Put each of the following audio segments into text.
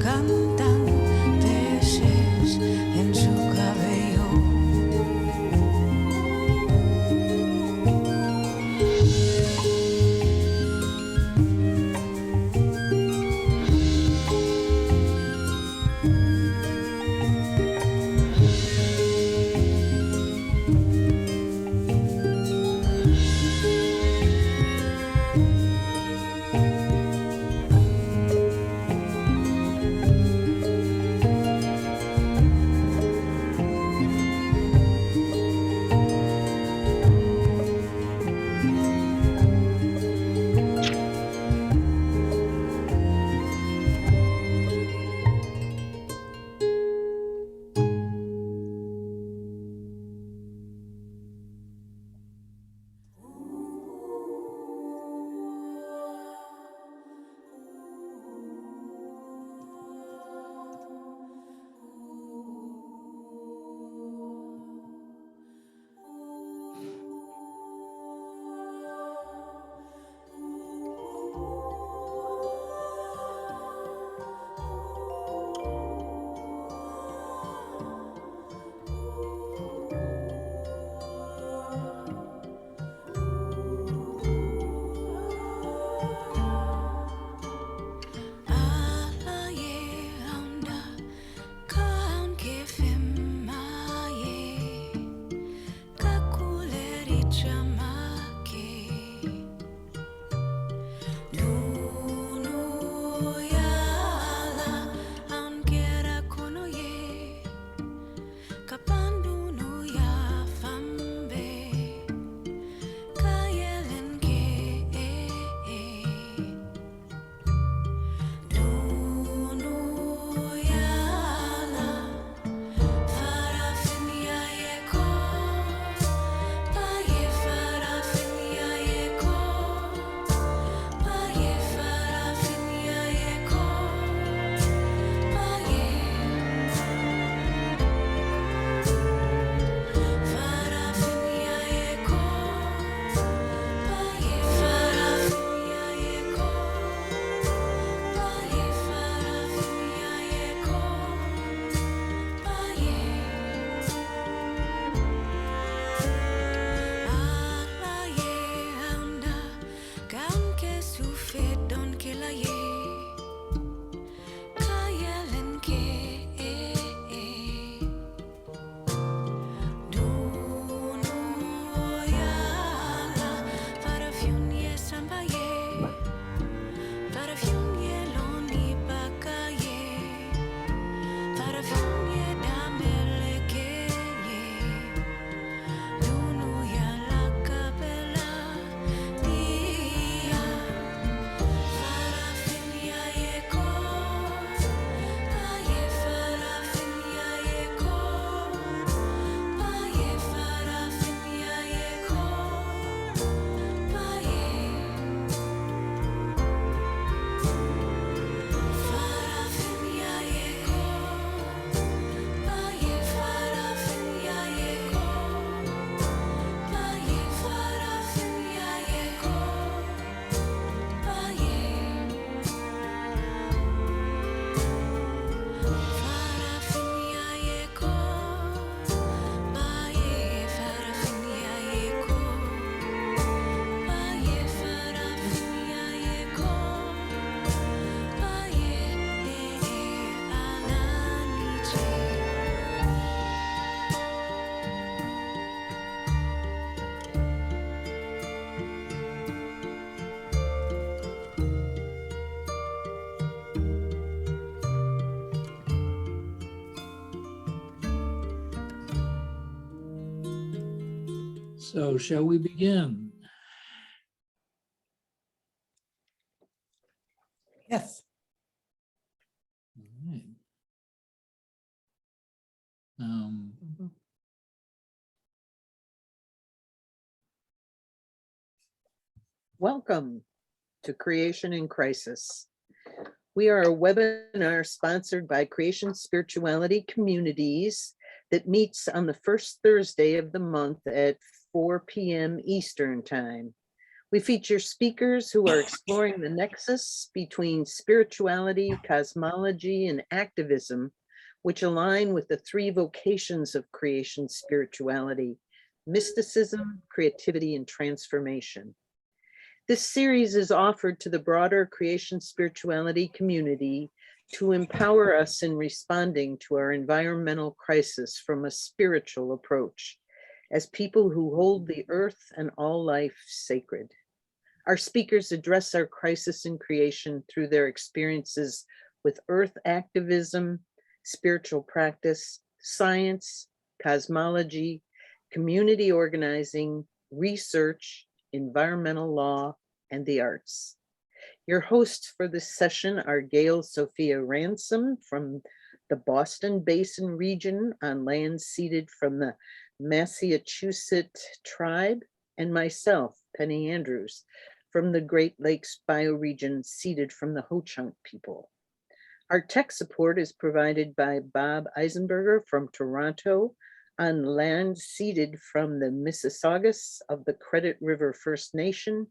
cantan peces en su cabello. So shall we begin? Yes. All right. Welcome to Creation in Crisis. We are a webinar sponsored by Creation Spirituality Communities that meets on the first Thursday of the month at 4 p.m. Eastern Time. We feature speakers who are exploring the nexus between spirituality, cosmology, and activism, which align with the three vocations of creation spirituality: mysticism, creativity, and transformation. This series is offered to the broader creation spirituality community to empower us in responding to our environmental crisis from a spiritual approach, as people who hold the earth and all life sacred. Our speakers address our crisis in creation through their experiences with earth activism, spiritual practice, science, cosmology, community organizing, research, environmental law, and the arts. Your hosts for this session are Gail Sophia Ransom from the Boston Basin region on land ceded from the Massachusetts tribe, and myself, Penny Andrews, from the Great Lakes bioregion ceded from the Ho-Chunk people. Our tech support is provided by Bob Eisenberger from Toronto on land ceded from the Mississaugas of the Credit River First Nation,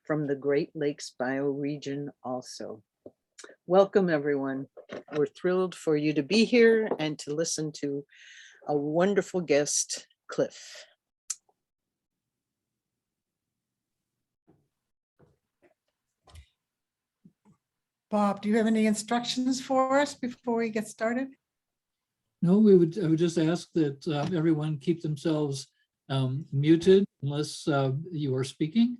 from the Great Lakes bioregion also. Welcome, everyone. We're thrilled for you to be here and to listen to a wonderful guest, Cliff. Bob, do you have any instructions for us before we get started? No, I would just ask that everyone keep themselves muted unless you are speaking.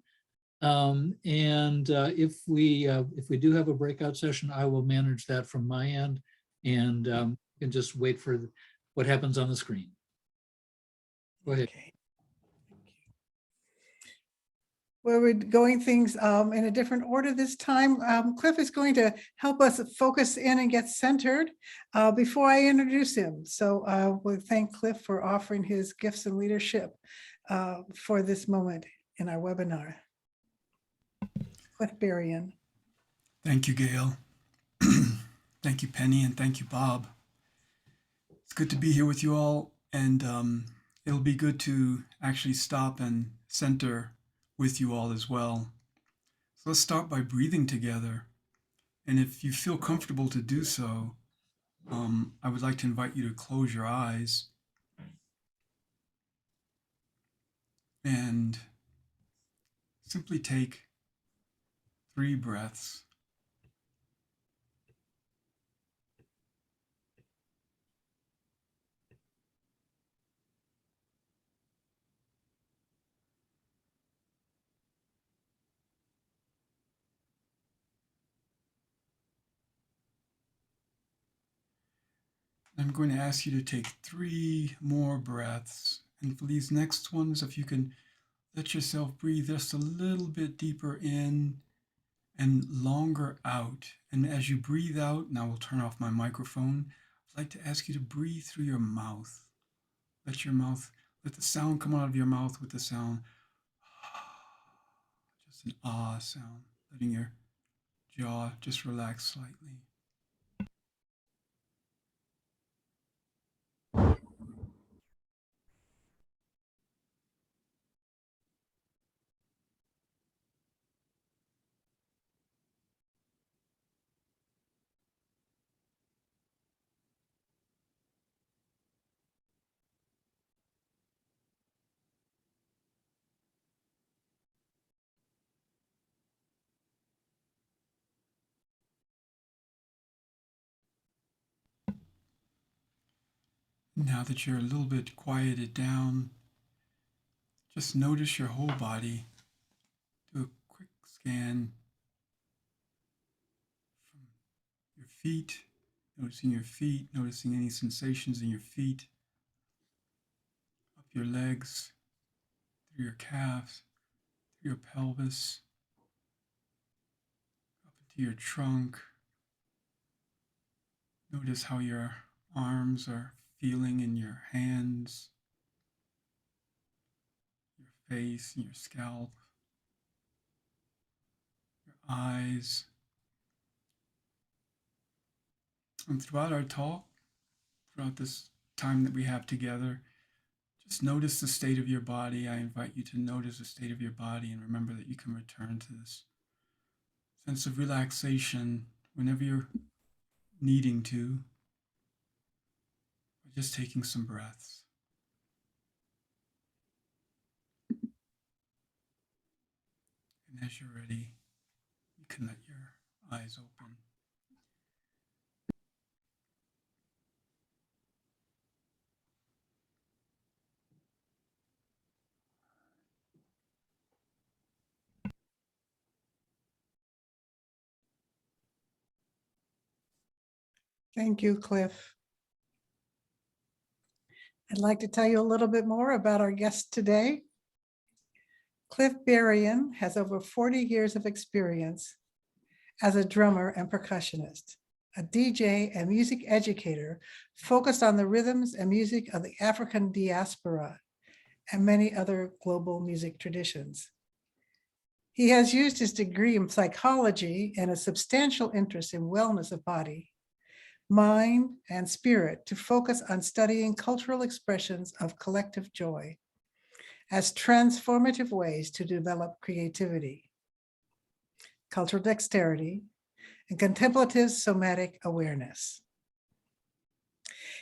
If we do have a breakout session, I will manage that from my end and can just wait for what happens on the screen. Go ahead. Okay. Well, we're going things in a different order this time. Cliff is going to help us focus in and get centered before I introduce him. So we'll thank Cliff for offering his gifts and leadership for this moment in our webinar. Cliff Berrien. Thank you, Gail. Thank you, Penny, and thank you, Bob. It's good to be here with you all, and it'll be good to actually stop and center with you all as well. So let's start by breathing together. And if you feel comfortable to do so, I would like to invite you to close your eyes and simply take 3 breaths. I'm going to ask you to take 3 more breaths. And for these next ones, if you can let yourself breathe just a little bit deeper in and longer out. And as you breathe out, now we'll turn off my microphone. I'd like to ask you to breathe through your mouth. Let the sound come out of your mouth with the sound, just an ah sound, letting your jaw just relax slightly. Now that you're a little bit quieted down, just notice your whole body. Do a quick scan from your feet, noticing any sensations in your feet, up your legs, through your calves, through your pelvis, up into your trunk. Notice how your arms are feeling in your hands, your face, and your scalp, your eyes. And throughout our talk, throughout this time that we have together, Just notice the state of your body. I invite you to notice the state of your body and remember that you can return to this sense of relaxation whenever you're needing to, by just taking some breaths. And as you're ready, you can let your eyes open. Thank you, Cliff. I'd like to tell you a little bit more about our guest today. Cliff Berrien has over 40 years of experience as a drummer and percussionist, a DJ and music educator focused on the rhythms and music of the African diaspora and many other global music traditions. He has used his degree in psychology and a substantial interest in wellness of body, mind, and spirit to focus on studying cultural expressions of collective joy as transformative ways to develop creativity, cultural dexterity, and contemplative somatic awareness.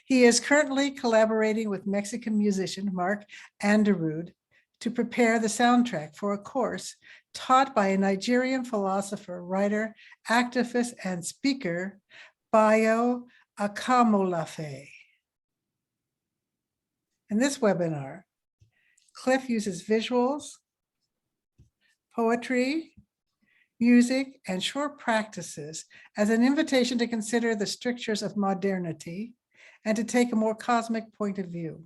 He is currently collaborating with Mexican musician Mark Anderud to prepare the soundtrack for a course taught by a Nigerian philosopher, writer, activist, and speaker, Bayo Akamolafe. In this webinar, Cliff uses visuals, poetry, music, and short practices as an invitation to consider the strictures of modernity and to take a more cosmic point of view.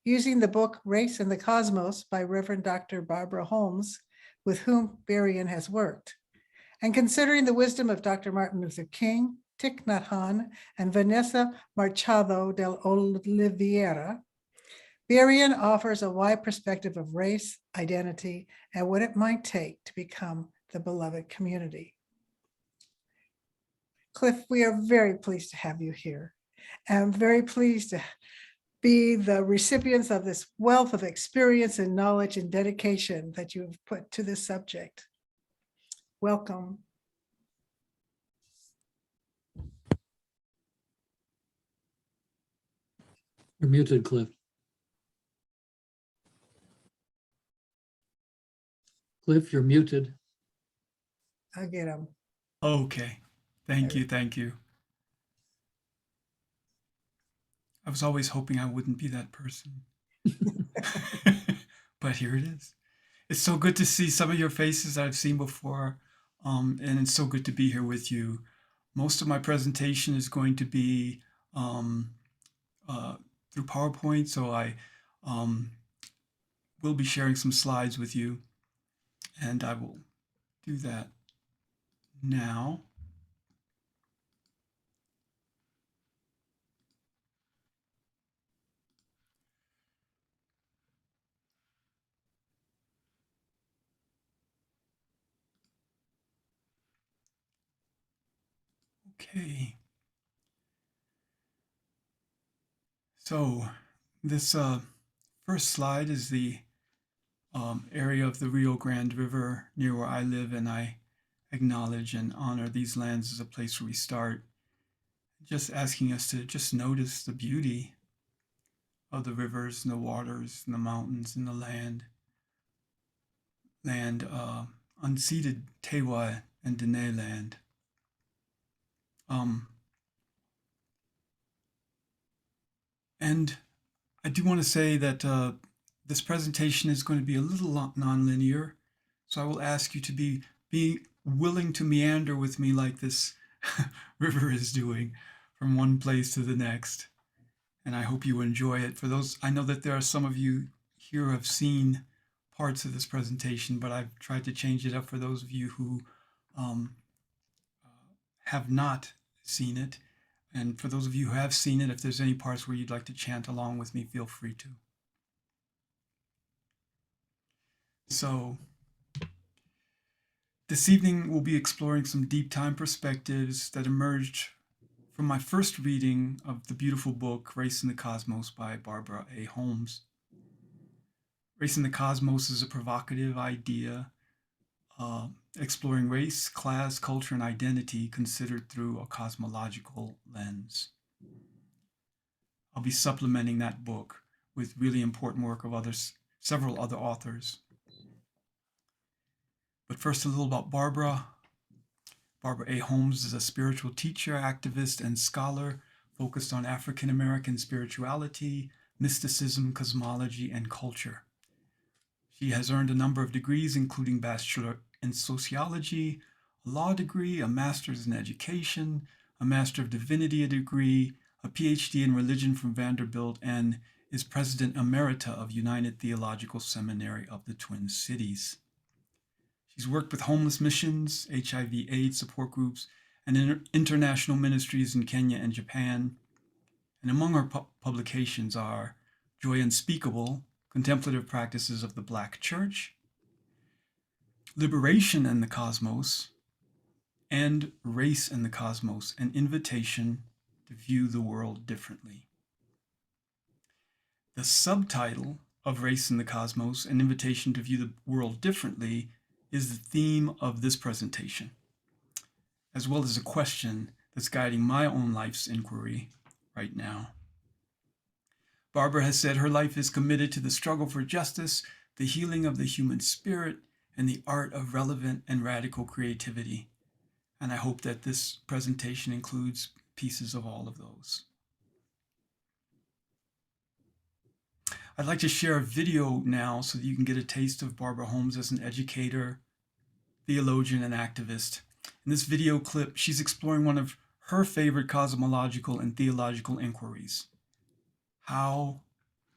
Using the book Race and the Cosmos by Reverend Dr. Barbara Holmes, with whom Berrien has worked, and considering the wisdom of Dr. Martin Luther King, Thich Nhat Hanh, and Vanessa Machado de Oliveira, Berrien offers a wide perspective of race, identity, and what it might take to become the beloved community. Cliff, we are very pleased to have you here. I'm very pleased to be the recipients of this wealth of experience and knowledge and dedication that you have put to this subject. Welcome. You're muted, Cliff. Cliff, you're muted. I'll get him. Okay. Thank you. Thank you. I was always hoping I wouldn't be that person. But here it is. It's so good to see some of your faces I've seen before. And it's so good to be here with you. Most of my presentation is going to be through PowerPoint, so I will be sharing some slides with you, and I will do that now. Okay. So this first slide is the area of the Rio Grande River near where I live, and I acknowledge and honor these lands as a place where we start. Just asking us to just notice the beauty of the rivers and the waters and the mountains and the land, unceded Tewa and Dene land. And I do want to say that this presentation is going to be a little nonlinear, so I will ask you to be willing to meander with me like this river is doing from one place to the next. And I hope you enjoy it. For those, I know that there are some of you here who have seen parts of this presentation, but I've tried to change it up for those of you who have not seen it. And for those of you who have seen it, if there's any parts where you'd like to chant along with me, feel free to. So this evening, we'll be exploring some deep time perspectives that emerged from my first reading of the beautiful book, Race in the Cosmos by Barbara A. Holmes. Race in the Cosmos is a provocative idea exploring race, class, culture, and identity considered through a cosmological lens. I'll be supplementing that book with really important work of several other authors. But first, a little about Barbara. Barbara A. Holmes is a spiritual teacher, activist, and scholar focused on African American spirituality, mysticism, cosmology, and culture. She has earned a number of degrees, including Bachelor in Sociology, a law degree, a master's in education, a Master of Divinity degree, a PhD in religion from Vanderbilt, and is President Emerita of United Theological Seminary of the Twin Cities. She's worked with homeless missions, HIV/AIDS support groups, and international ministries in Kenya and Japan. And among her publications are Joy Unspeakable, Contemplative Practices of the Black Church, Liberation in the Cosmos, and Race in the Cosmos, an invitation to view the world differently. The subtitle of Race in the Cosmos, an invitation to view the world differently, is the theme of this presentation, as well as a question that's guiding my own life's inquiry right now. Barbara has said her life is committed to the struggle for justice, the healing of the human spirit, and the art of relevant and radical creativity. And I hope that this presentation includes pieces of all of those. I'd like to share a video now so that you can get a taste of Barbara Holmes as an educator, theologian, and activist. In this video clip, she's exploring one of her favorite cosmological and theological inquiries. How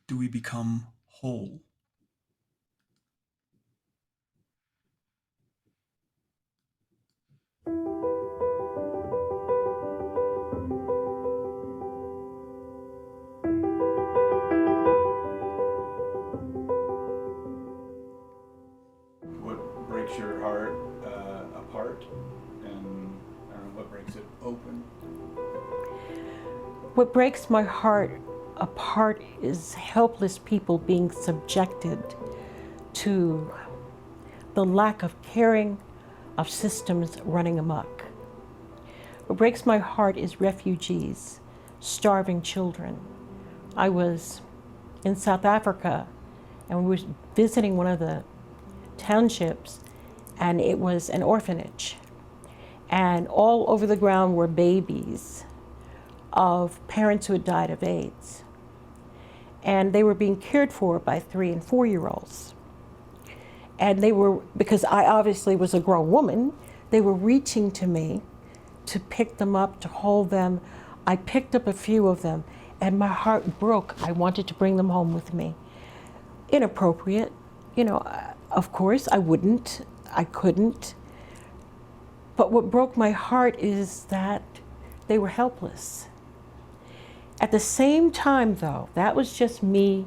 do we become whole? What breaks your heart apart, and what breaks it open? What breaks my heart apart is helpless people being subjected to the lack of caring of systems running amok. What breaks my heart is refugees, starving children. I was in South Africa and we were visiting one of the townships, and it was an orphanage. And all over the ground were babies of parents who had died of AIDS. And they were being cared for by 3- and 4-year-olds. And they were, because I obviously was a grown woman, they were reaching to me to pick them up, to hold them. I picked up a few of them and my heart broke. I wanted to bring them home with me. Inappropriate, you know, of course I couldn't. But what broke my heart is that they were helpless. At the same time, though, that was just me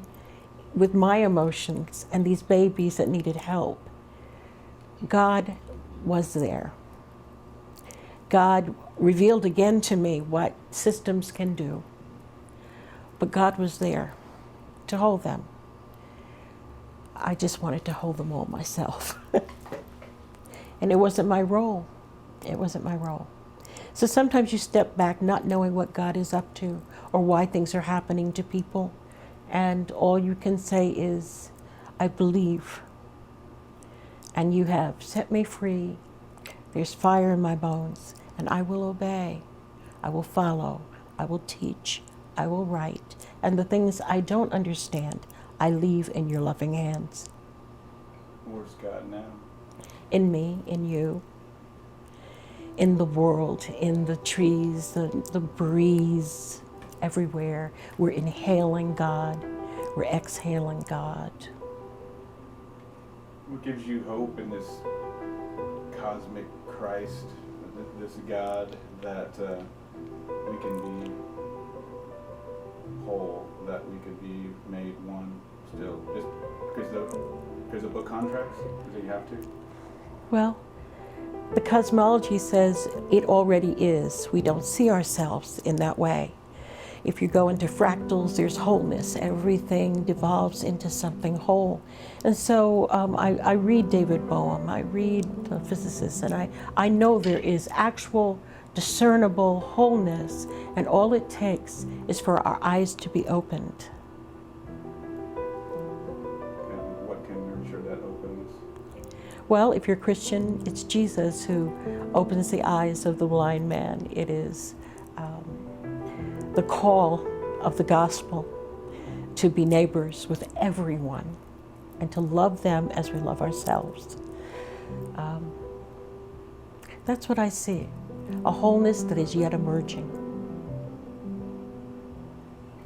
with my emotions and these babies that needed help. God was there. God revealed again to me what systems can do. But God was there to hold them. I just wanted to hold them all myself. And it wasn't my role. It wasn't my role. So sometimes you step back not knowing what God is up to or why things are happening to people. And all you can say is, I believe. And you have set me free. There's fire in my bones. And I will obey. I will follow. I will teach. I will write. And the things I don't understand, I leave in your loving hands. Where's God now? In me, in you. In the world, in the trees, the breeze, everywhere. We're inhaling God, we're exhaling God. What gives you hope in this cosmic Christ, this God, that we can be whole, that we could be made one still? Just because of book contracts? Because you have to? Well, the cosmology says it already is. We don't see ourselves in that way. If you go into fractals, there's wholeness. Everything devolves into something whole. And so I read David Bohm, I read the physicists, and I know there is actual discernible wholeness, and all it takes is for our eyes to be opened. And what can nurture that openness? Well, if you're Christian, it's Jesus who opens the eyes of the blind man. It is the call of the gospel to be neighbors with everyone and to love them as we love ourselves. That's what I see, a wholeness that is yet emerging.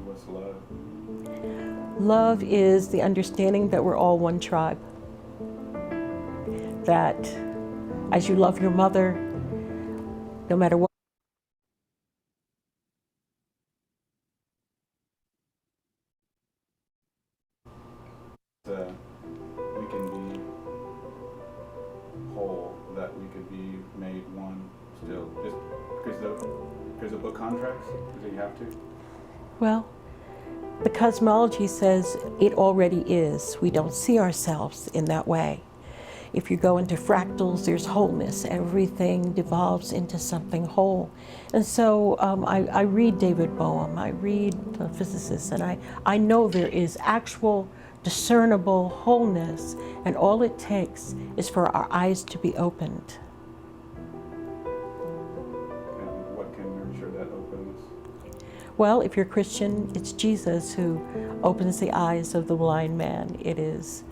What's love? Love is the understanding that we're all one tribe. That as you love your mother, no matter what, We can be whole, that we could be made one still, just because the book contracts, because you have to. well, the cosmology says it already is. We don't see ourselves in that way. If you go into fractals, there's wholeness. Everything devolves into something whole. And so I read David Bohm, I read the physicists, and I know there is actual discernible wholeness, and all it takes is for our eyes to be opened. And what can nurture that openness? Well, if you're Christian, it's Jesus who opens the eyes of the blind man. It is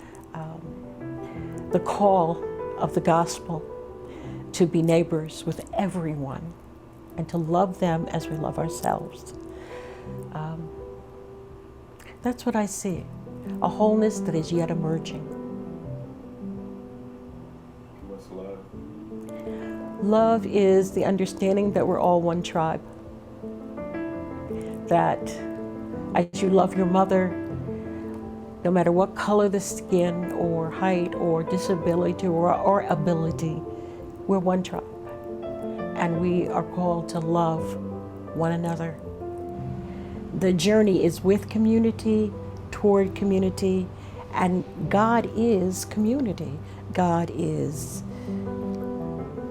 the call of the gospel to be neighbors with everyone and to love them as we love ourselves. That's what I see, a wholeness that is yet emerging. What's love? Love is the understanding that we're all one tribe. That as you love your mother, no matter what color the skin or height or disability or ability, we're one tribe. And we are called to love one another. The journey is with community, toward community, and God is community. God is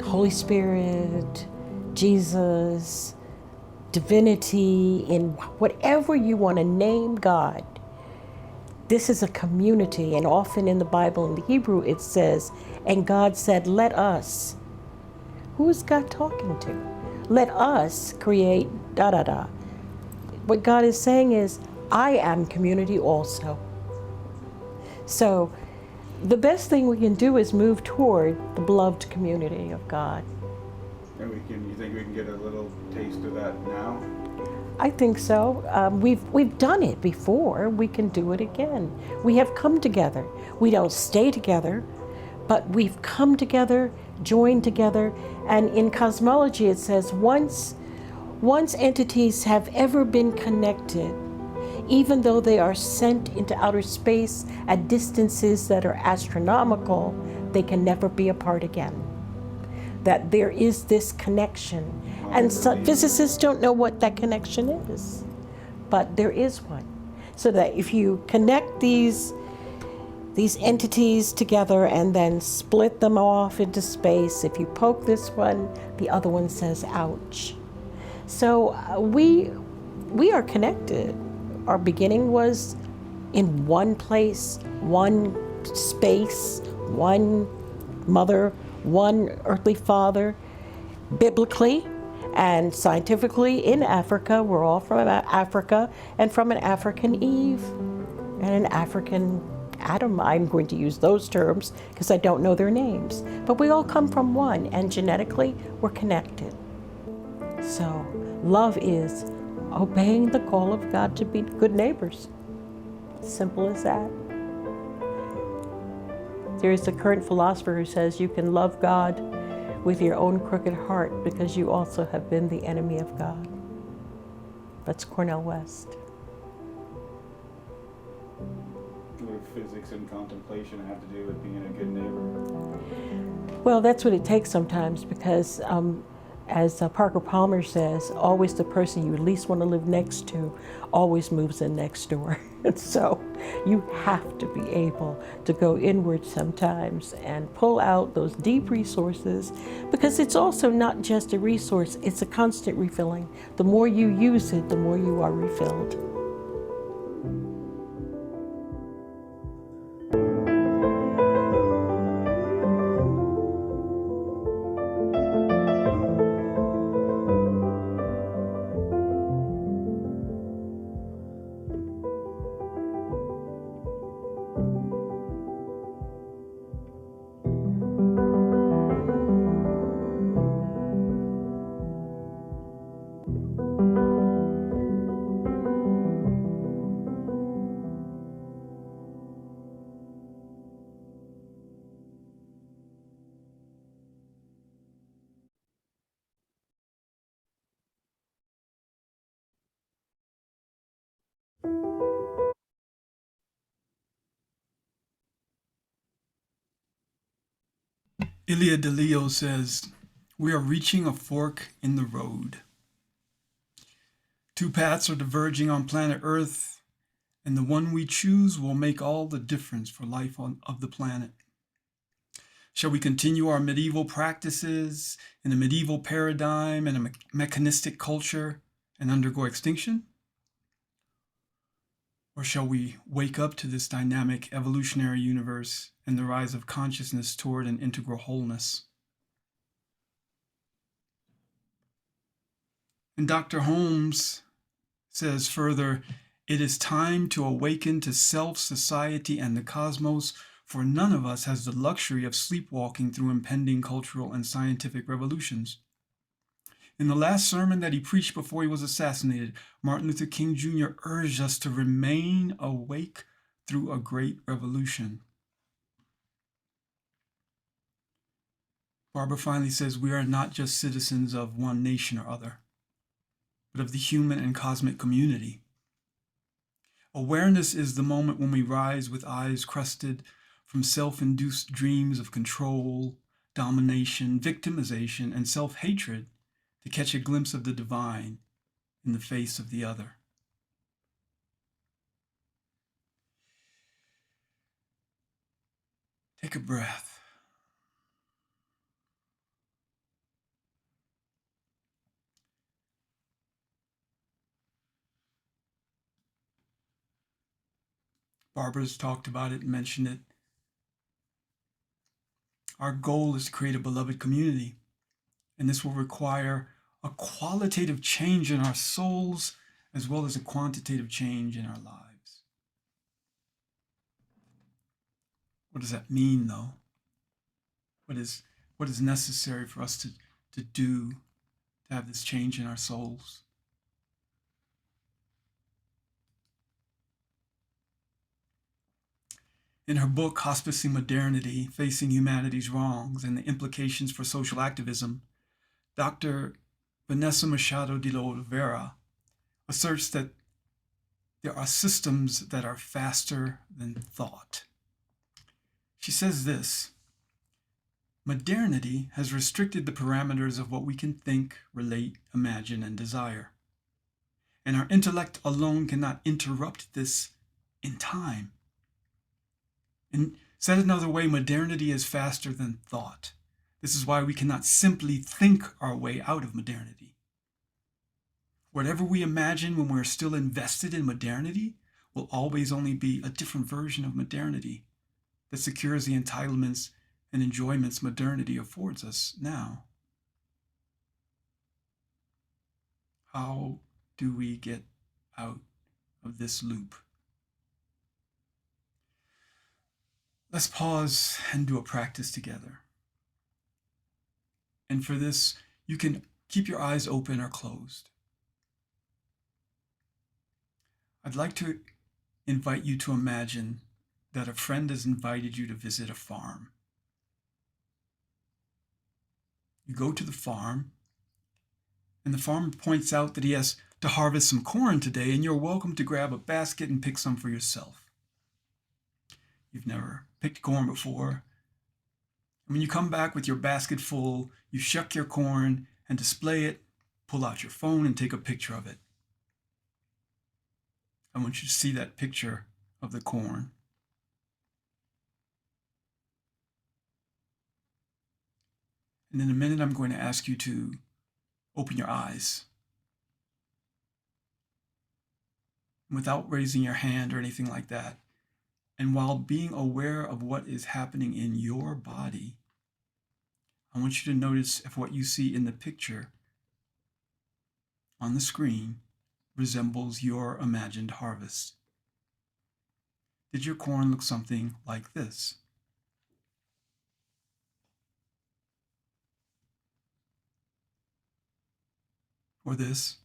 Holy Spirit, Jesus, divinity, in whatever you want to name God. This is a community, and often in the Bible, in the Hebrew, it says, and God said, let us. Who is God talking to? Let us create da-da-da. What God is saying is, I am community also. So the best thing we can do is move toward the beloved community of God. And you think we can get a little taste of that now? I think so. We've done it before. We can do it again. We have come together. We don't stay together, but we've come together, joined together, and in cosmology it says once entities have ever been connected, even though they are sent into outer space at distances that are astronomical, they can never be apart again. That there is this connection. And so physicists don't know what that connection is, but there is one. So that if you connect these entities together and then split them off into space, if you poke this one, the other one says, ouch. So we are connected. Our beginning was in one place, one space, one mother, one earthly father. Biblically and scientifically in Africa, we're all from Africa, and from an African Eve and an African Adam. I'm going to use those terms because I don't know their names, but we all come from one, and genetically we're connected. So love is obeying the call of God to be good neighbors. Simple as that. There is a current philosopher who says you can love God with your own crooked heart because you also have been the enemy of God. That's Cornel West. What do physics and contemplation have to do with being a good neighbor? Well, that's what it takes sometimes, because As Parker Palmer says, always the person you least want to live next to always moves in next door. And so you have to be able to go inward sometimes and pull out those deep resources, because it's also not just a resource, it's a constant refilling. The more you use it, the more you are refilled. Ilia DeLeo says, "We are reaching a fork in the road. Two paths are diverging on planet Earth, and the one we choose will make all the difference for life of the planet. Shall we continue our medieval practices in a medieval paradigm and a mechanistic culture and undergo extinction? Or shall we wake up to this dynamic evolutionary universe and the rise of consciousness toward an integral wholeness?" And Dr. Holmes says further, "It is time to awaken to self, society, and the cosmos, for none of us has the luxury of sleepwalking through impending cultural and scientific revolutions." In the last sermon that he preached before he was assassinated, Martin Luther King Jr. urged us to remain awake through a great revolution. Barbara finally says, "We are not just citizens of one nation or other, but of the human and cosmic community. Awareness is the moment when we rise with eyes crusted from self-induced dreams of control, domination, victimization, and self-hatred to catch a glimpse of the divine in the face of the other." Take a breath. Barbara's talked about it and mentioned it. Our goal is to create a beloved community, and this will require a qualitative change in our souls as well as a quantitative change in our lives. What does that mean, though? What is necessary for us to do to have this change in our souls? In her book, Hospicing Modernity, Facing Humanity's Wrongs and the Implications for Social Activism, Dr. Vanessa Machado de Oliveira asserts that there are systems that are faster than thought. She says this: "Modernity has restricted the parameters of what we can think, relate, imagine, and desire. And our intellect alone cannot interrupt this in time. And said another way, modernity is faster than thought. This is why we cannot simply think our way out of modernity. Whatever we imagine when we're still invested in modernity will always only be a different version of modernity that secures the entitlements and enjoyments modernity affords us now." How do we get out of this loop? Let's pause and do a practice together. And for this, you can keep your eyes open or closed. I'd like to invite you to imagine that a friend has invited you to visit a farm. You go to the farm, and the farmer points out that he has to harvest some corn today, and you're welcome to grab a basket and pick some for yourself. You've never picked corn before. And when you come back with your basket full, you shuck your corn and display it, pull out your phone and take a picture of it. I want you to see that picture of the corn. And in a minute, I'm going to ask you to open your eyes. Without raising your hand or anything like that. And while being aware of what is happening in your body, I want you to notice if what you see in the picture on the screen resembles your imagined harvest. Did your corn look something like this? Or this?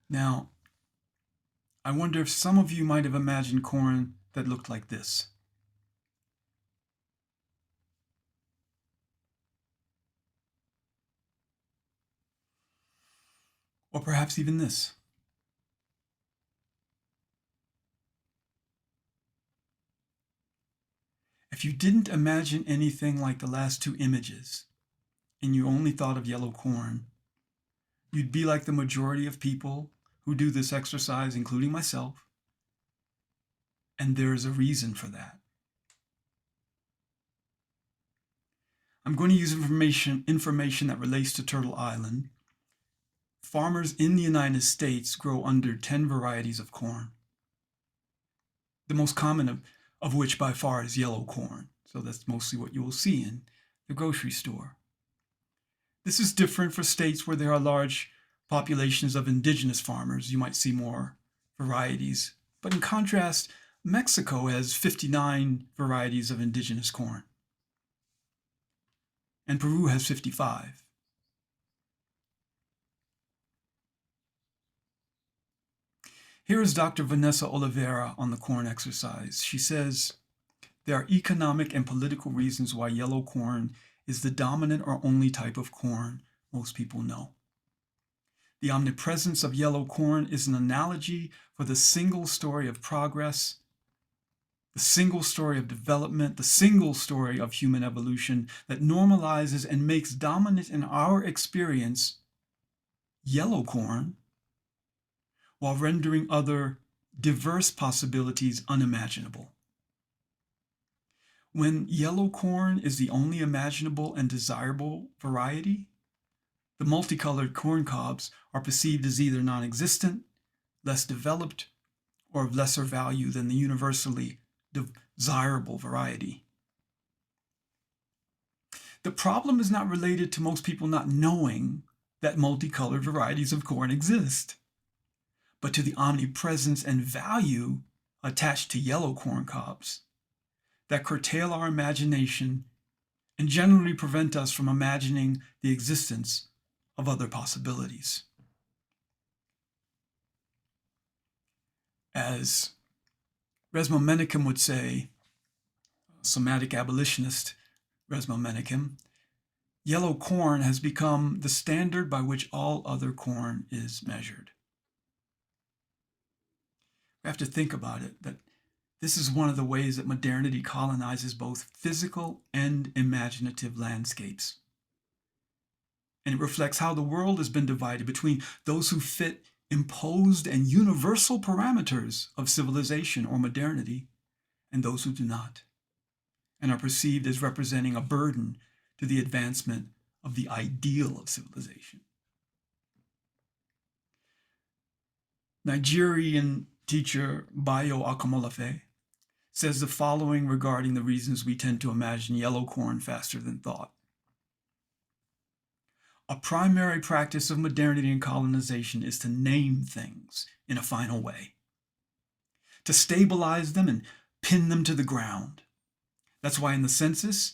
Now, I wonder if some of you might have imagined corn that looked like this. Or perhaps even this. If you didn't imagine anything like the last two images, and you only thought of yellow corn, you'd be like the majority of people who do this exercise, including myself, and there is a reason for that. I'm going to use information that relates to Turtle Island. Farmers in the United States grow under 10 varieties of corn. The most common of which by far is yellow corn. So that's mostly what you will see in the grocery store. This is different for states where there are large populations of indigenous farmers. You might see more varieties. But in contrast, Mexico has 59 varieties of indigenous corn. And Peru has 55. Here is Dr. Vanessa Oliveira on the corn exercise. She says, there are economic and political reasons why yellow corn is the dominant or only type of corn most people know. The omnipresence of yellow corn is an analogy for the single story of progress, the single story of development, the single story of human evolution that normalizes and makes dominant in our experience yellow corn, while rendering other diverse possibilities unimaginable. When yellow corn is the only imaginable and desirable variety, the multicolored corn cobs are perceived as either non-existent, less developed, or of lesser value than the universally desirable variety. The problem is not related to most people not knowing that multicolored varieties of corn exist, but to the omnipresence and value attached to yellow corn cobs that curtail our imagination and generally prevent us from imagining the existence of other possibilities. As Resmo Menakem would say, somatic abolitionist Resmo Menakem, yellow corn has become the standard by which all other corn is measured. We have to think about it, that this is one of the ways that modernity colonizes both physical and imaginative landscapes. And it reflects how the world has been divided between those who fit imposed and universal parameters of civilization or modernity and those who do not, and are perceived as representing a burden to the advancement of the ideal of civilization. Nigerian teacher Bayo Akomolafe says the following regarding the reasons we tend to imagine yellow corn faster than thought. A primary practice of modernity and colonization is to name things in a final way, to stabilize them and pin them to the ground. That's why in the census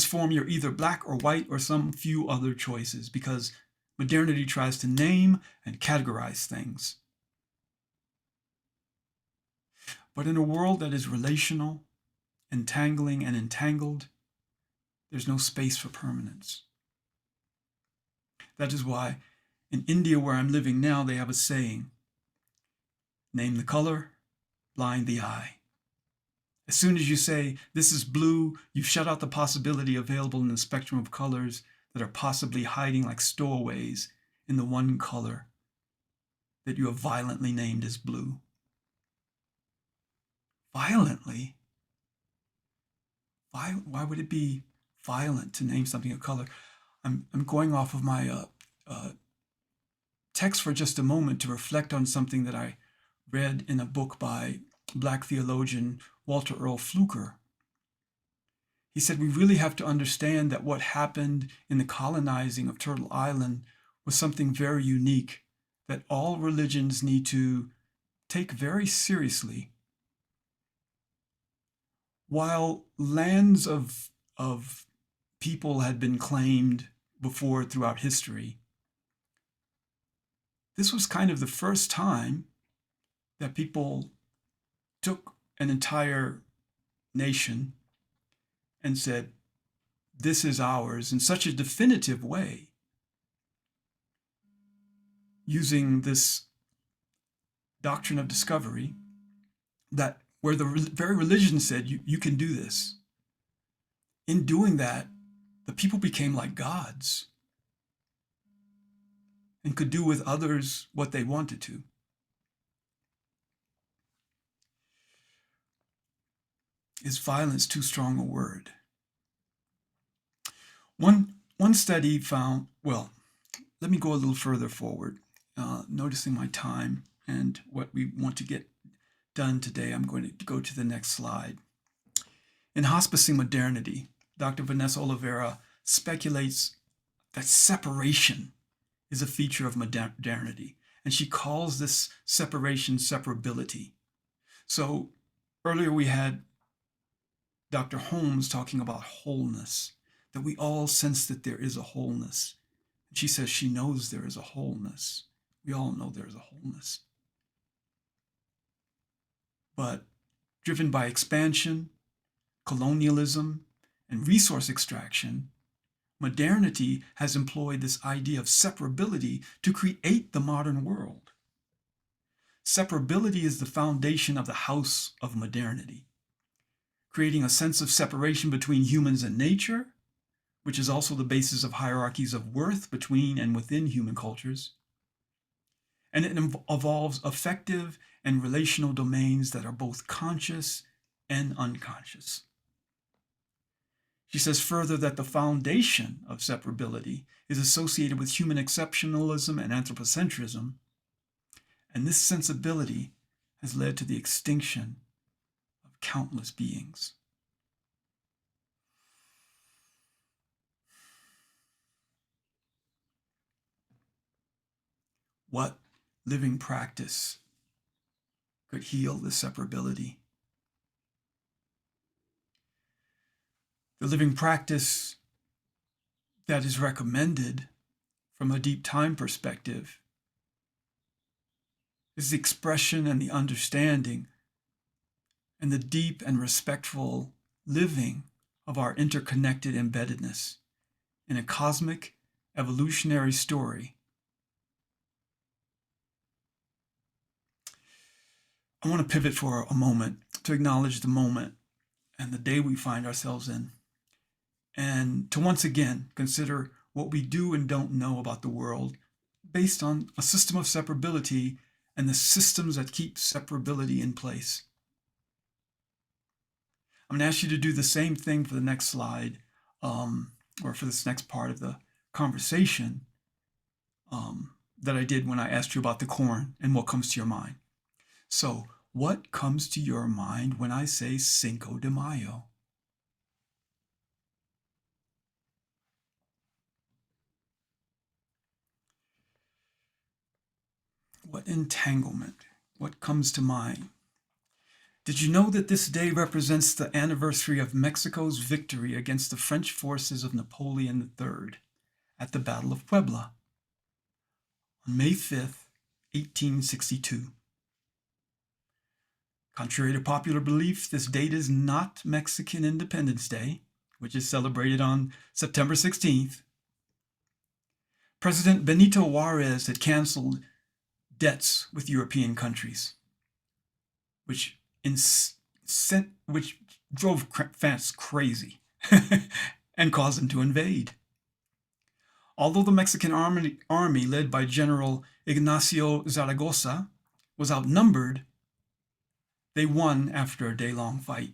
form, you're either black or white or some few other choices, because modernity tries to name and categorize things. But in a world that is relational, entangling, and entangled, there's no space for permanence. That is why in India, where I'm living now, they have a saying, name the color, blind the eye. As soon as you say, this is blue, you shut out the possibility available in the spectrum of colors that are possibly hiding like stowaways in the one color that you have violently named as blue. Violently? Why would it be violent to name something a color? I'm going off of my text for just a moment to reflect on something that I read in a book by Black theologian Walter Earl Fluker. He said, we really have to understand that what happened in the colonizing of Turtle Island was something very unique that all religions need to take very seriously. While lands of people had been claimed before throughout history, this was kind of the first time that people took an entire nation and said, this is ours, in such a definitive way, using this doctrine of discovery, that where the very religion said, you can do this. In doing that, the people became like gods and could do with others what they wanted to. Is violence too strong a word? One study found, well, let me go a little further forward, noticing my time and what we want to get done today. I'm going to go to the next slide. In Hospicing Modernity, Dr. Vanessa Oliveira speculates that separation is a feature of modernity, and she calls this separation separability. So earlier we had Dr. Holmes talking about wholeness, that we all sense that there is a wholeness. And she says she knows there is a wholeness. We all know there is a wholeness. But driven by expansion, colonialism, and resource extraction, modernity has employed this idea of separability to create the modern world. Separability is the foundation of the house of modernity, creating a sense of separation between humans and nature, which is also the basis of hierarchies of worth between and within human cultures. And it evolves affective and relational domains that are both conscious and unconscious. She says further that the foundation of separability is associated with human exceptionalism and anthropocentrism, and this sensibility has led to the extinction of countless beings. What living practice could heal this separability? The living practice that is recommended from a deep time perspective is the expression and the understanding and the deep and respectful living of our interconnected embeddedness in a cosmic evolutionary story. I want to pivot for a moment to acknowledge the moment and the day we find ourselves in, and to once again consider what we do and don't know about the world based on a system of separability and the systems that keep separability in place. I'm going to ask you to do the same thing for the next slide, or for this next part of the conversation that I did when I asked you about the corn and what comes to your mind. So, what comes to your mind when I say Cinco de Mayo? What entanglement? What comes to mind? Did you know that this day represents the anniversary of Mexico's victory against the French forces of Napoleon III at the Battle of Puebla on May 5th, 1862? Contrary to popular belief, this date is not Mexican Independence Day, which is celebrated on September 16th. President Benito Juarez had canceled debts with European countries, which which drove France crazy and caused them to invade. Although the Mexican army led by General Ignacio Zaragoza was outnumbered, they won after a day-long fight.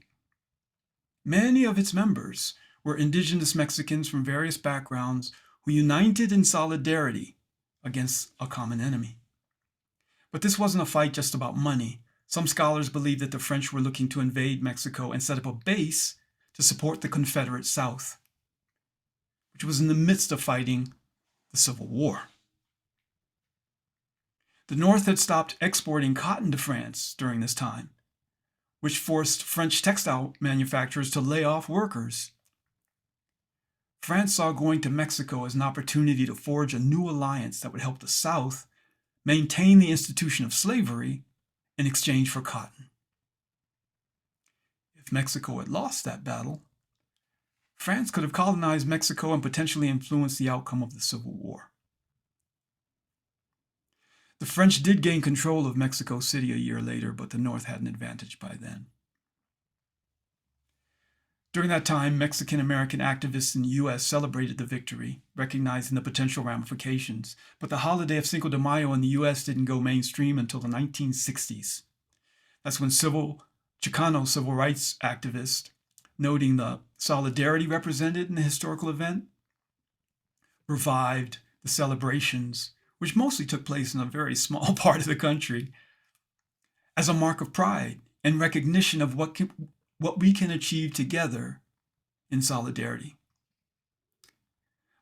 Many of its members were indigenous Mexicans from various backgrounds who united in solidarity against a common enemy. But this wasn't a fight just about money. Some scholars believe that the French were looking to invade Mexico and set up a base to support the Confederate South, which was in the midst of fighting the Civil War. The North had stopped exporting cotton to France during this time, which forced French textile manufacturers to lay off workers. France saw going to Mexico as an opportunity to forge a new alliance that would help the South maintain the institution of slavery in exchange for cotton. If Mexico had lost that battle, France could have colonized Mexico and potentially influenced the outcome of the Civil War. The French did gain control of Mexico City a year later, but the North had an advantage by then. During that time, Mexican-American activists in the U.S. celebrated the victory, recognizing the potential ramifications, but the holiday of Cinco de Mayo in the U.S. didn't go mainstream until the 1960s. That's when Chicano civil rights activists, noting the solidarity represented in the historical event, revived the celebrations, which mostly took place in a very small part of the country, as a mark of pride and recognition of what we can achieve together in solidarity.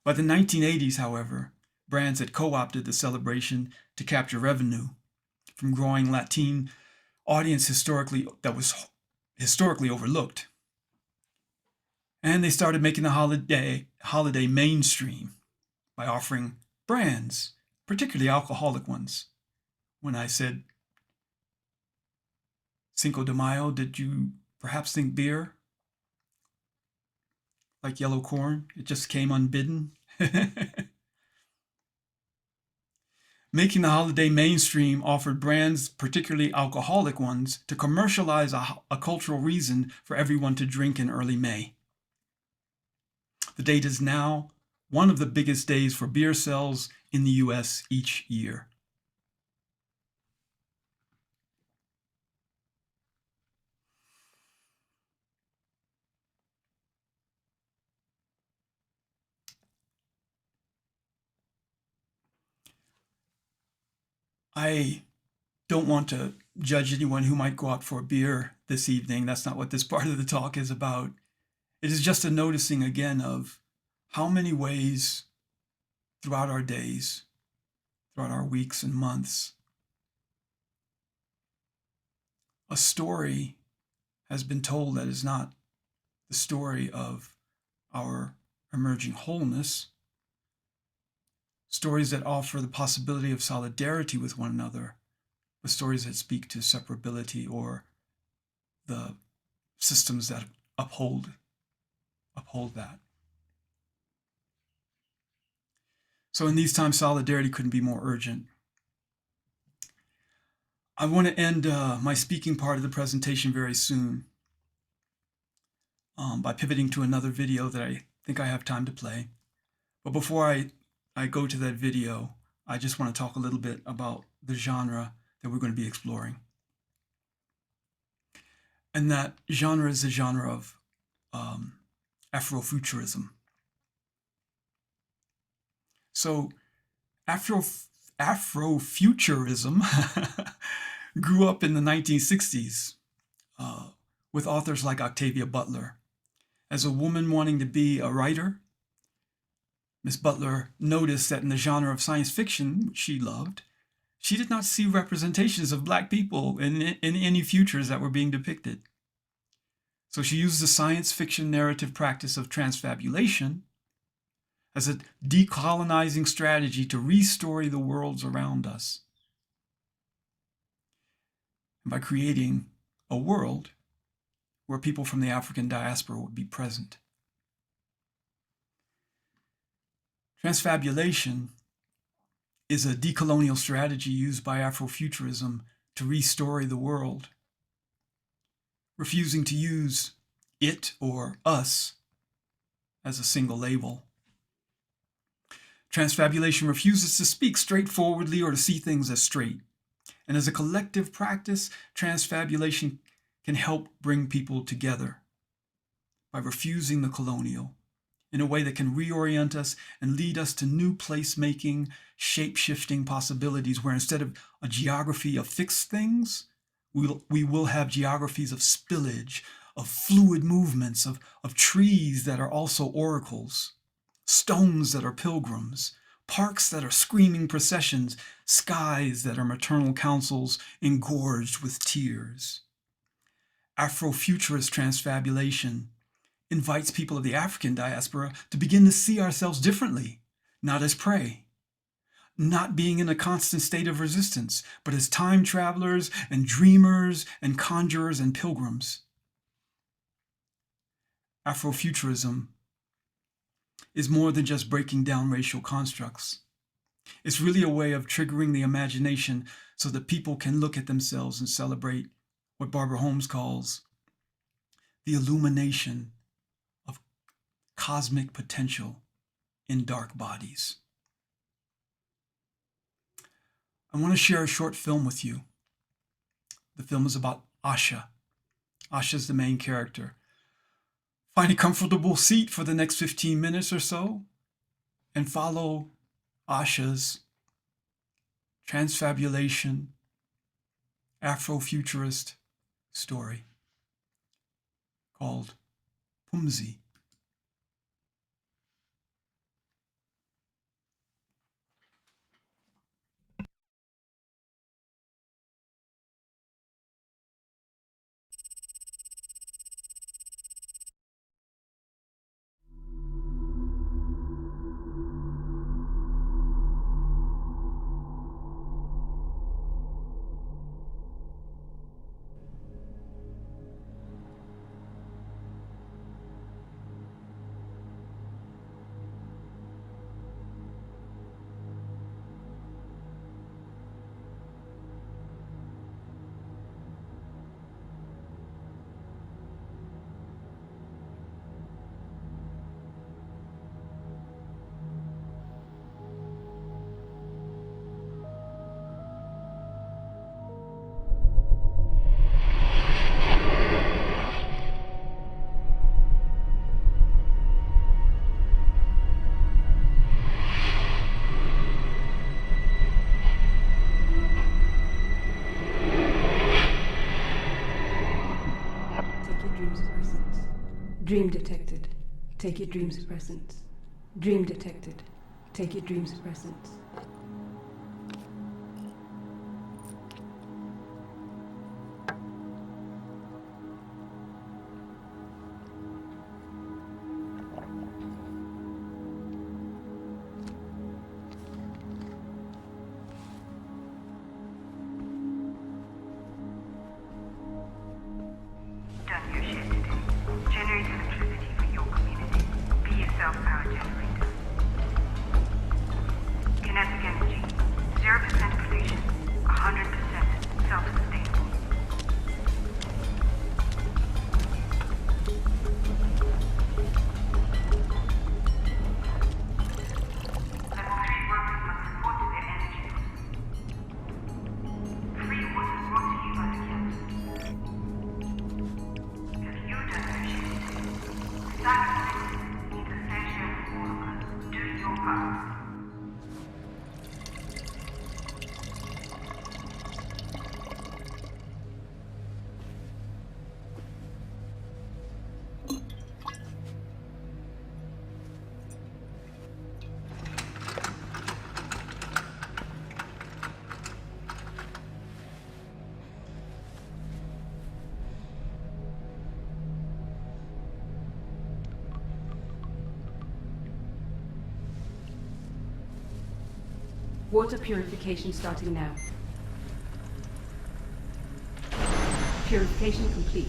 By the 1980s, however, brands had co-opted the celebration to capture revenue from growing Latin audience that was historically overlooked. And they started making the holiday mainstream by offering brands, particularly alcoholic ones. When I said Cinco de Mayo, did you perhaps think beer? Like yellow corn, it just came unbidden. Making the holiday mainstream offered brands, particularly alcoholic ones, to commercialize a cultural reason for everyone to drink in early May. The date is now one of the biggest days for beer sales in the US each year. I don't want to judge anyone who might go out for a beer this evening. That's not what this part of the talk is about. It is just a noticing again of how many ways throughout our days, throughout our weeks and months, a story has been told that is not the story of our emerging wholeness, stories that offer the possibility of solidarity with one another, but stories that speak to separability or the systems that uphold that. So in these times, solidarity couldn't be more urgent. I want to end my speaking part of the presentation very soon by pivoting to another video that I think I have time to play. But before I go to that video, I just want to talk a little bit about the genre that we're going to be exploring. And that genre is the genre of Afrofuturism. So Afrofuturism grew up in the 1960s with authors like Octavia Butler. As a woman wanting to be a writer, Miss Butler noticed that in the genre of science fiction, which she loved, she did not see representations of Black people in any futures that were being depicted. So she used the science fiction narrative practice of transfabulation as a decolonizing strategy to restory the worlds around us. And by creating a world where people from the African diaspora would be present. Transfabulation is a decolonial strategy used by Afrofuturism to restory the world, refusing to use it or us as a single label. Transfabulation refuses to speak straightforwardly or to see things as straight. And as a collective practice, transfabulation can help bring people together by refusing the colonial in a way that can reorient us and lead us to new place-making, shape-shifting possibilities where instead of a geography of fixed things, we will have geographies of spillage, of fluid movements, of trees that are also oracles, stones that are pilgrims, parks that are screaming processions, skies that are maternal councils engorged with tears. Afrofuturist transfabulation invites people of the African diaspora to begin to see ourselves differently, not as prey, not being in a constant state of resistance, but as time travelers and dreamers and conjurers and pilgrims. Afrofuturism is more than just breaking down racial constructs. It's really a way of triggering the imagination so that people can look at themselves and celebrate what Barbara Holmes calls the illumination of cosmic potential in dark bodies. I want to share a short film with you. The film is about Asha. Asha is the main character. Find a comfortable seat for the next 15 minutes or so and follow Asha's transfabulation, Afrofuturist story called Pumzi. Dream detected. Take your dream suppressants. Dream detected. Take your dream suppressants. Done your shit today. Generate electricity for your community. Be yourself power generator. Kinetic energy. 0% pollution. 100% self-sustainable. Level 3 workers must report to their energy sources. Free water brought to you by the council. Have you done your shit? Sacrifice needs a fair share from all of us. Do your part. Water purification starting now. Purification complete.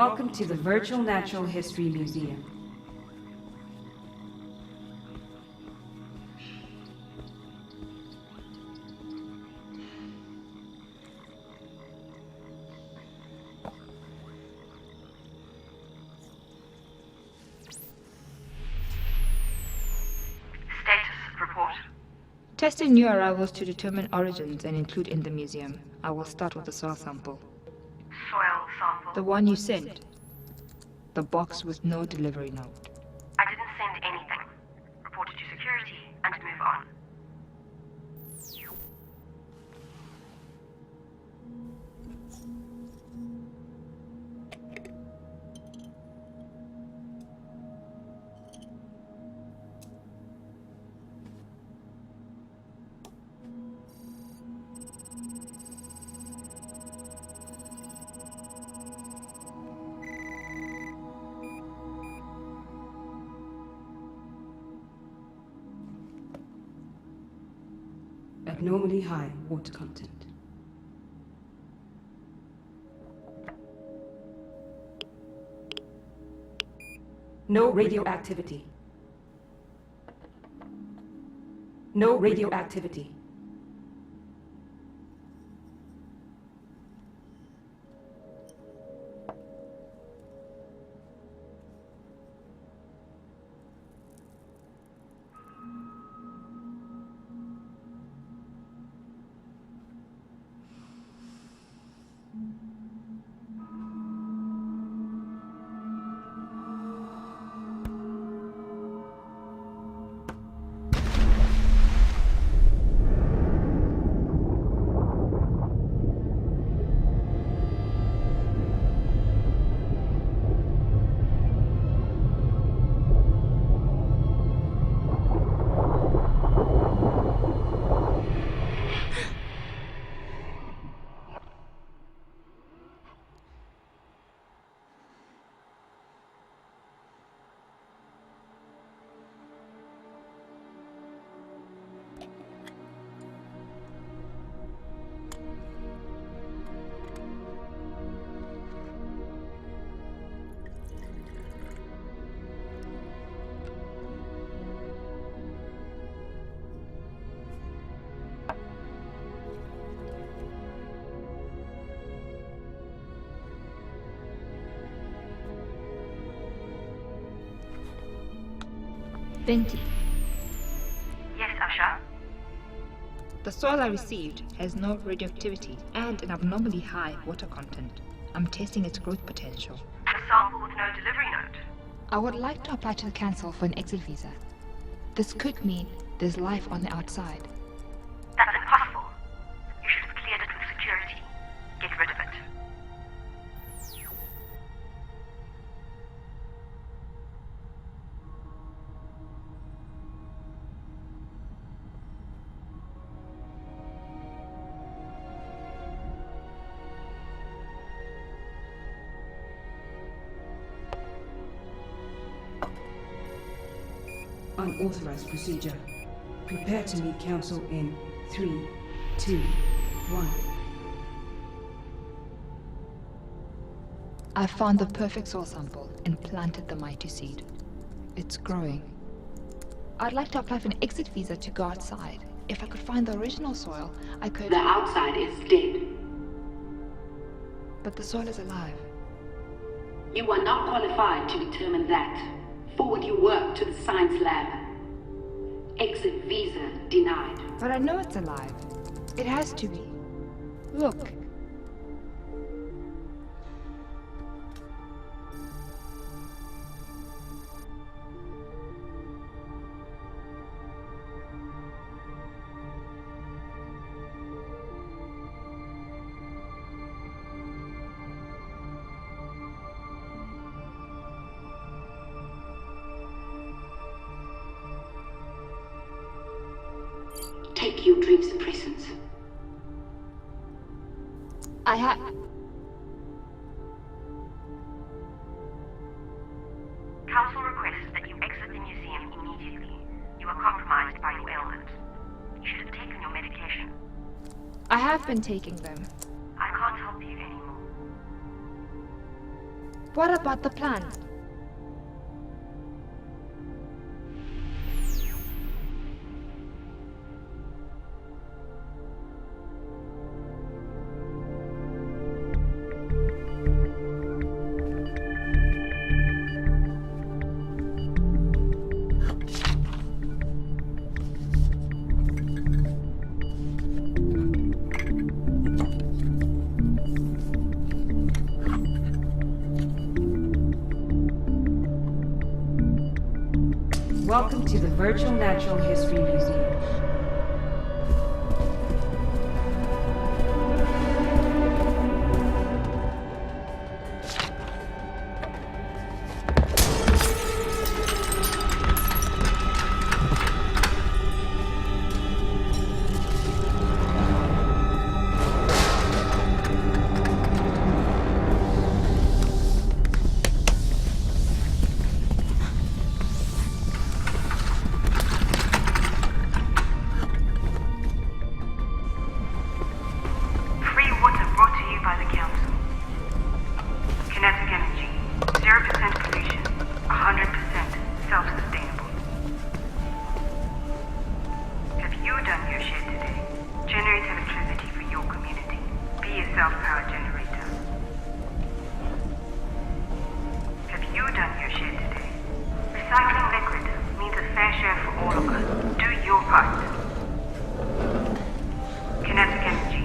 Welcome to the Virtual Natural History Museum. Status report. Testing new arrivals to determine origins and include in the museum. I will start with the soil sample. Soil sample. The one you sent. The box with no delivery note. I didn't send anything. Report it to security and move on. Abnormally high water content. No radioactivity. No radioactivity. Venti. Yes, Asha. The soil I received has no radioactivity and an abnormally high water content. I'm testing its growth potential. A sample with no delivery note. I would like to apply to the council for an exit visa. This could mean there's life on the outside. That's impossible. You should have cleared it with security. Get rid of it. Unauthorized procedure. Prepare to meet council in 3, 2, 1. I found the perfect soil sample and planted the mighty seed. It's growing. I'd like to apply for an exit visa to go outside. If I could find the original soil, I could... The outside is dead. But the soil is alive. You are not qualified to determine that. Forward your work to the science lab. Exit visa denied. But I know it's alive. It has to be. Look. Take your dream suppressants. I have... Council requests that you exit the museum immediately. You are compromised by your ailment. You should have taken your medication. I have been taking them. I can't help you anymore. What about the plan? Welcome to the Virtual Natural History Museum. Free water brought to you by the council. Kinetic energy, 0% pollution, 100% self-sustainable. Have you done your share today? Generate electricity for your community. Be a self-powered generator. Have you done your share today? Recycling liquid means a fair share for all of us. Do your part. Kinetic energy,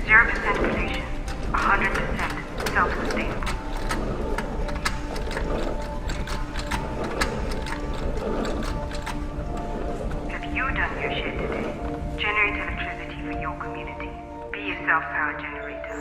0% pollution, 100% self-sustainable. Have you done your share today? Generate electricity for your community. Be a self-powered generator.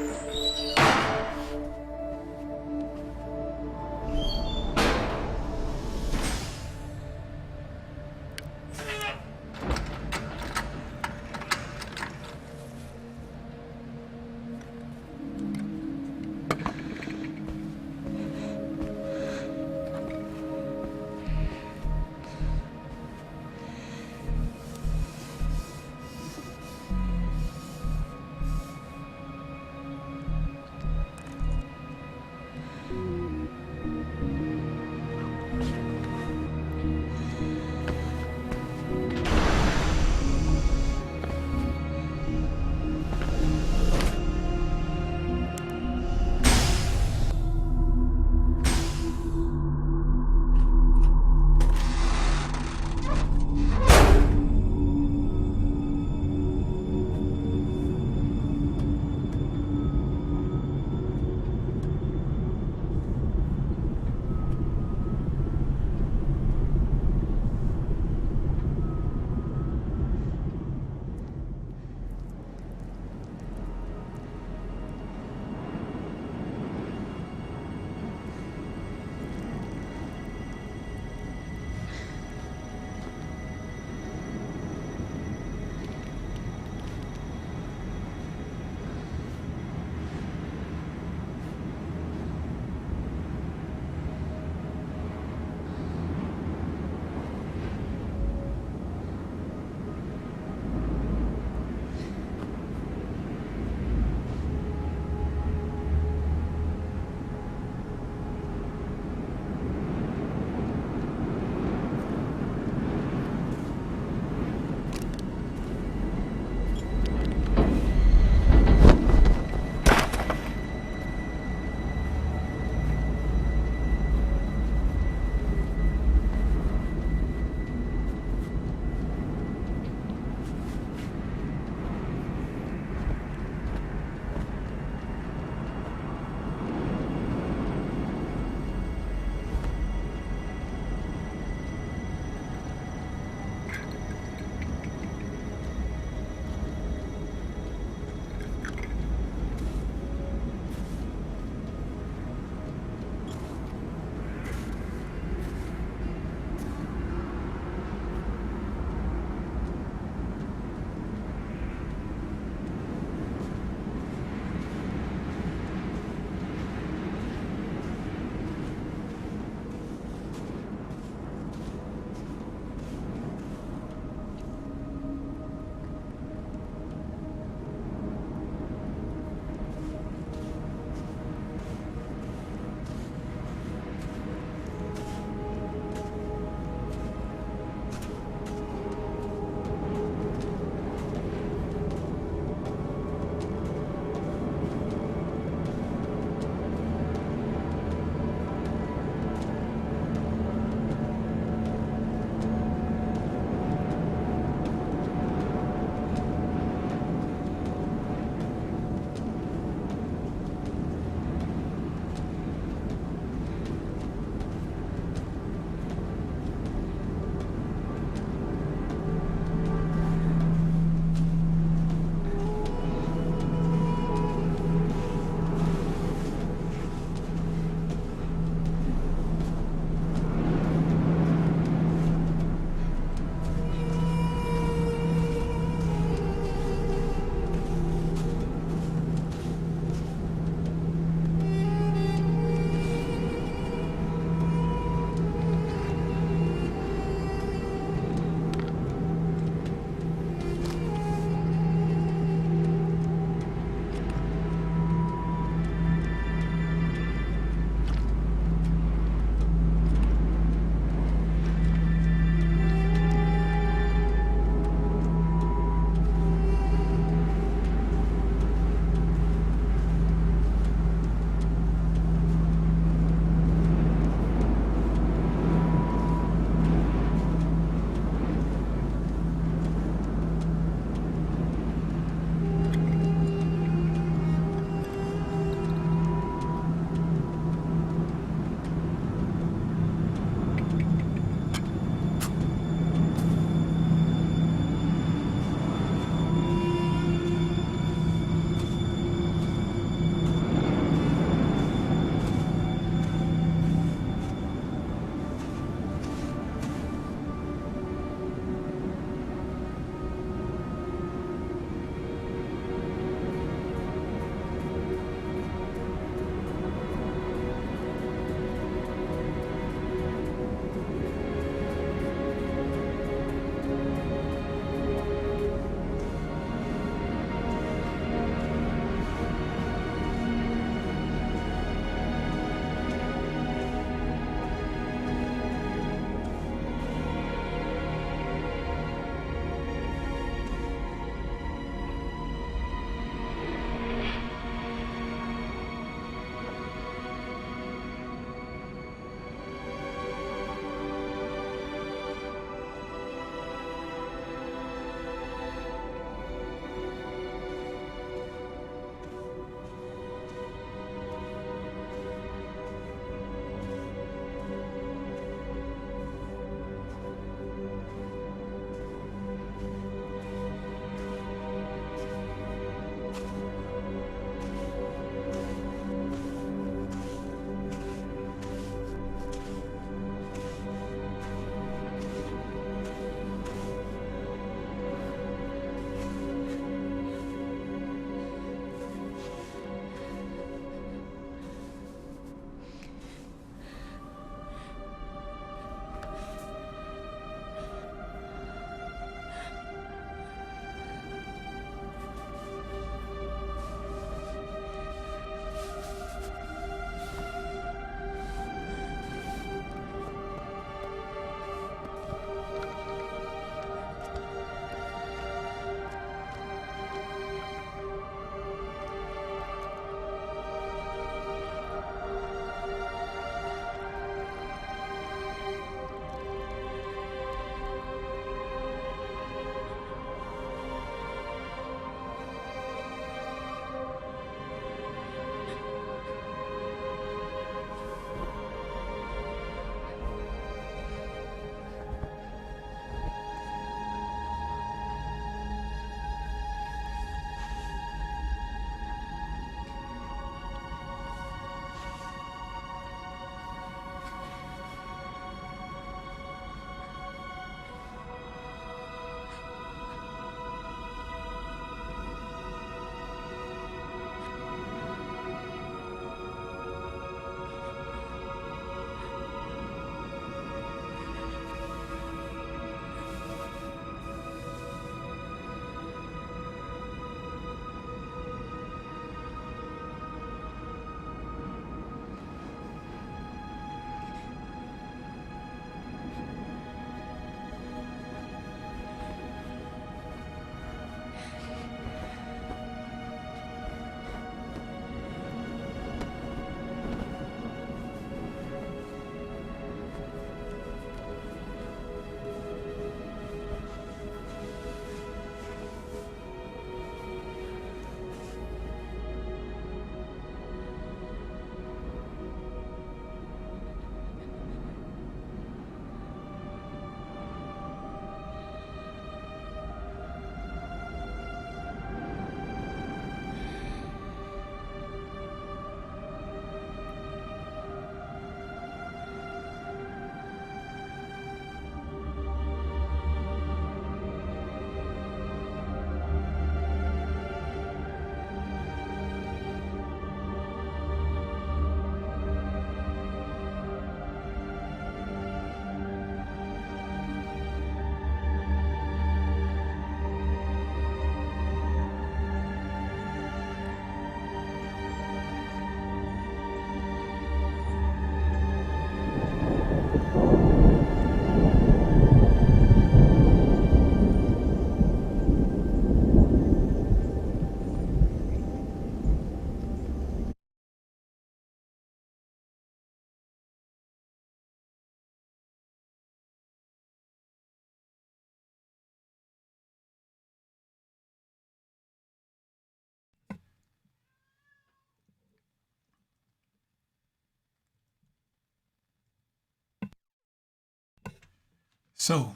So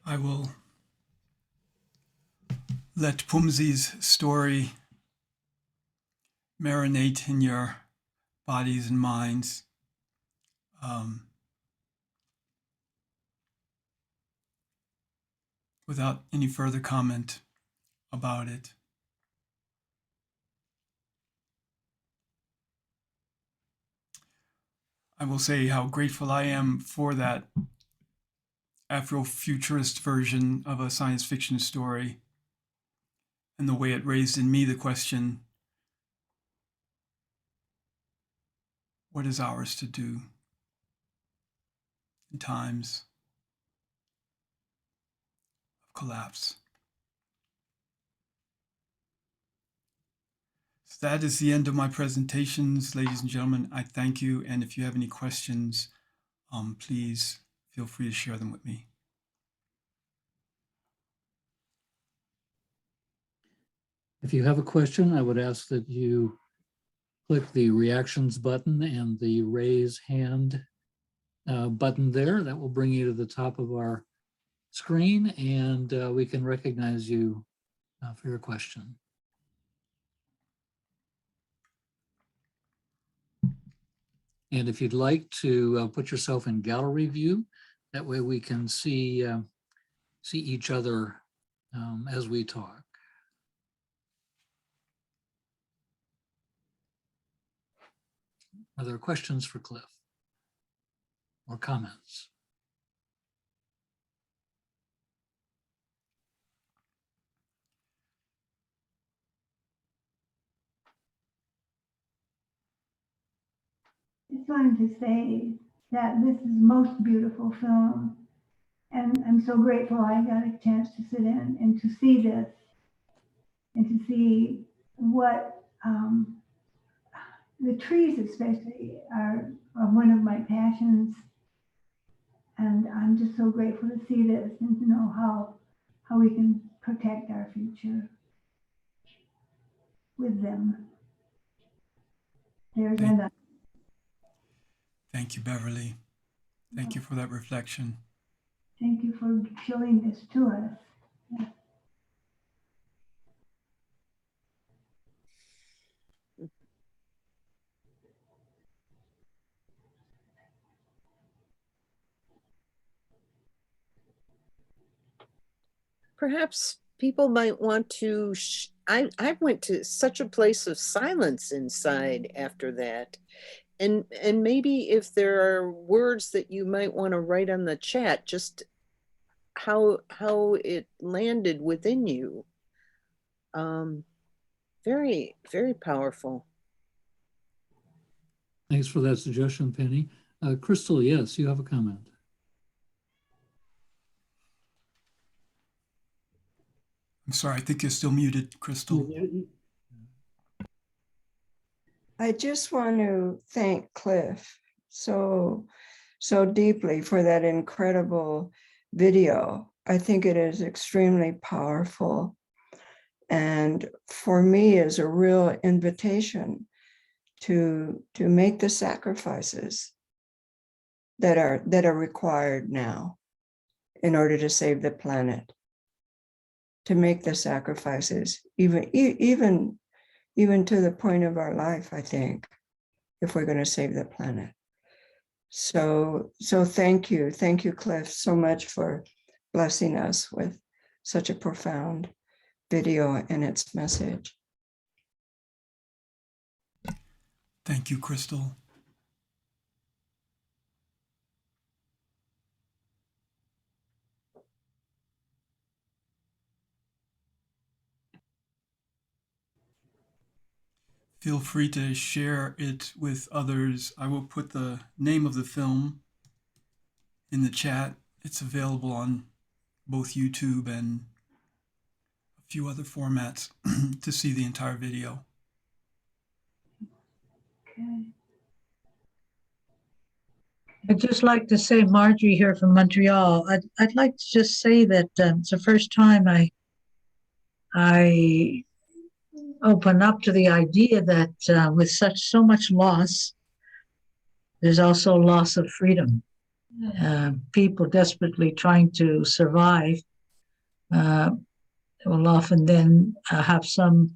I will let Pumzi's story marinate in your bodies and minds. Without any further comment about it. I will say how grateful I am for that Afrofuturist version of a science fiction story and the way it raised in me the question, what is ours to do in times of collapse? So that is the end of my presentations, ladies and gentlemen. I thank you, and if you have any questions, please feel free to share them with me. If you have a question, I would ask that you click the reactions button and the raise hand button there. That will bring you to the top of our screen, and we can recognize you for your question. And if you'd like to put yourself in gallery view, that way we can see each other as we talk. Are there questions for Cliff or comments? Just wanted to say that this is the most beautiful film, and I'm so grateful I got a chance to sit in and to see this, and to see what the trees especially are one of my passions, and I'm just so grateful to see this and to know how we can protect our future with them. There's another. Thank you, Beverly. Thank you for that reflection. Thank you for showing this to us. Perhaps people might want to, I went to such a place of silence inside after that. And maybe if there are words that you might want to write on the chat, just how it landed within you. Very, very powerful. Thanks for that suggestion, Penny. Crystal, yes, you have a comment. I'm sorry, I think you're still muted, Crystal. I just want to thank Cliff so deeply for that incredible video. I think it is extremely powerful, and for me is a real invitation to make the sacrifices that are required now in order to save the planet. To make the sacrifices, even to the point of our life, I think, if we're going to save the planet. So thank you, Cliff, so much for blessing us with such a profound video and its message. Thank you, Crystal. Feel free to share it with others. I will put the name of the film in the chat. It's available on both YouTube and a few other formats to see the entire video. Okay. I'd just like to say, Marjorie here from Montreal, I'd like to just say that it's the first time I open up to the idea that with so much loss, there's also loss of freedom. People desperately trying to survive will often then have some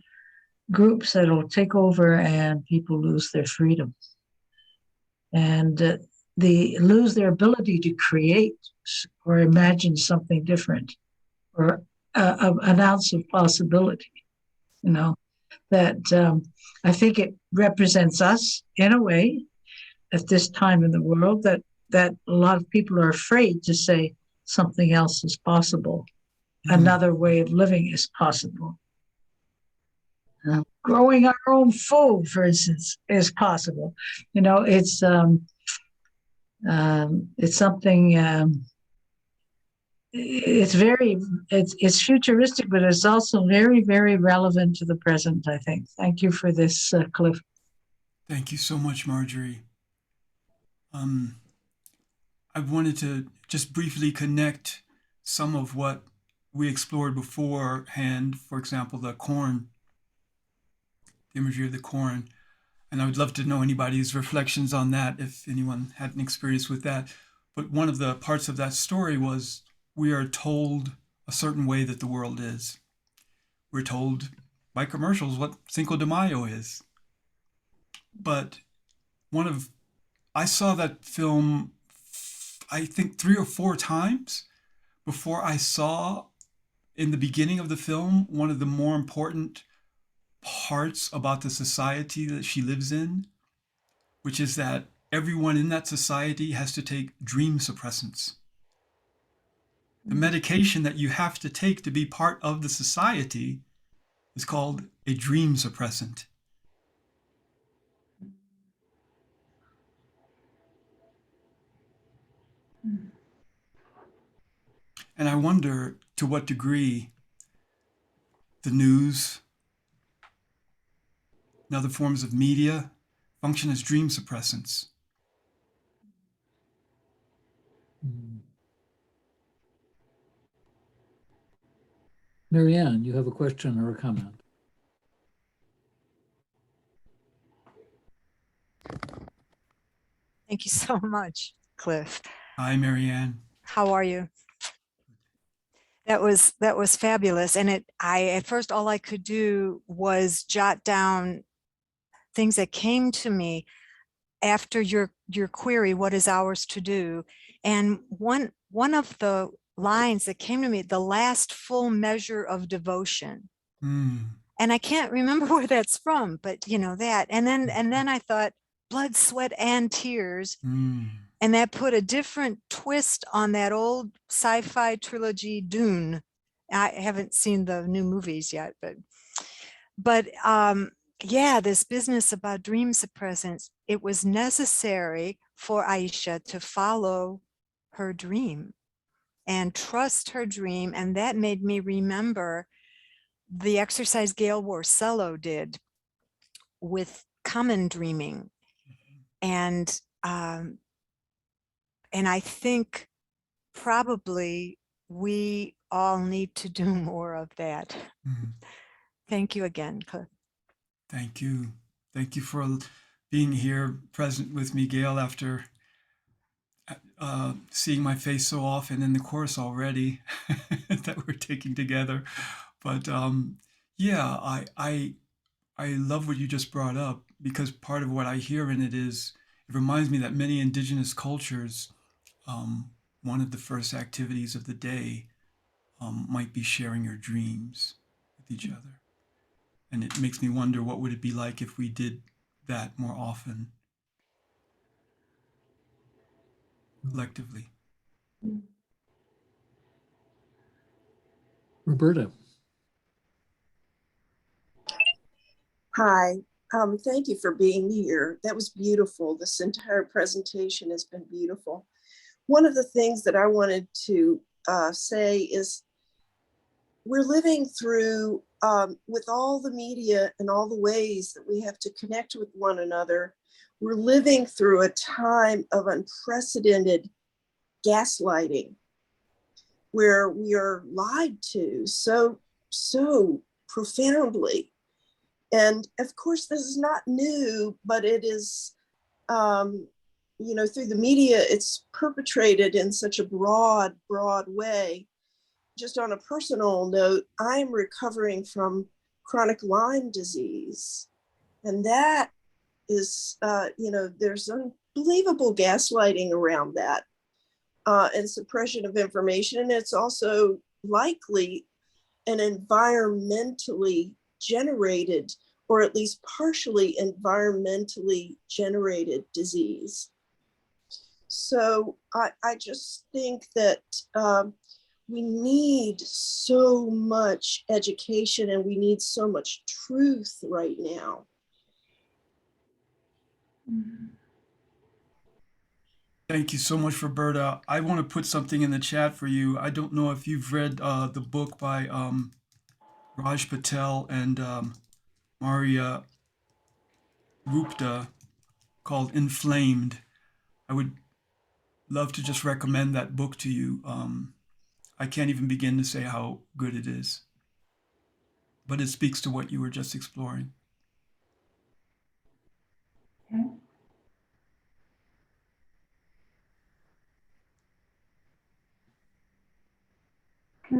groups that'll take over and people lose their freedom. And they lose their ability to create or imagine something different or an ounce of possibility, you know, that I think it represents us in a way at this time in the world that a lot of people are afraid to say something else is possible. Another way of living is possible. Growing our own food, for instance, is possible. You know, it's something. It's futuristic, but it's also very, very relevant to the present, I think. Thank you for this, Cliff. Thank you so much, Marjorie. I wanted to just briefly connect some of what we explored beforehand, for example, the corn, the imagery of the corn. And I would love to know anybody's reflections on that, if anyone had an experience with that. But one of the parts of that story was we are told a certain way that the world is. We're told by commercials what Cinco de Mayo is. But I saw that film, I think 3 or 4 times before I saw in the beginning of the film one of the more important parts about the society that she lives in, which is that everyone in that society has to take dream suppressants. The medication that you have to take to be part of the society is called a dream suppressant. And I wonder to what degree the news and other forms of media function as dream suppressants. Marianne, you have a question or a comment? Thank you so much, Cliff. Hi, Marianne. How are you? That was fabulous. And at first all I could do was jot down things that came to me after your query, what is ours to do? And one of the lines that came to me, the last full measure of devotion. And I can't remember where that's from, but you know that. And then I thought blood, sweat, and tears. And that put a different twist on that old sci-fi trilogy Dune. I haven't seen the new movies yet, but yeah, this business about dream suppressants, it was necessary for Aisha to follow her dream and trust her dream. And that made me remember the exercise Gail Warcello did with common dreaming. And I think probably we all need to do more of that. Thank you again, Cliff. Thank you. Thank you for being here present with me, Gail, after seeing my face so often in the course already that we're taking together. But yeah, I love what you just brought up, because part of what I hear in it is, it reminds me that many indigenous cultures, one of the first activities of the day might be sharing your dreams with each other. And it makes me wonder, what would it be like if we did that more often, collectively? Roberta. Hi, thank you for being here. That was beautiful. This entire presentation has been beautiful. One of the things that I wanted to say is we're living through, with all the media and all the ways that we have to connect with one another, we're living through a time of unprecedented gaslighting, where we are lied to so profoundly. And of course, this is not new, but it is you know, through the media, it's perpetrated in such a broad way. Just on a personal note, I'm recovering from chronic Lyme disease. And that is, you know, there's unbelievable gaslighting around that and suppression of information. And it's also likely an environmentally generated, or at least partially environmentally generated disease. So I just think that we need so much education and we need so much truth right now. Thank you so much, Roberta. I want to put something in the chat for you. I don't know if you've read the book by Raj Patel and Maria Gupta called Inflamed. I would love to just recommend that book to you. I can't even begin to say how good it is, but it speaks to what you were just exploring. Okay.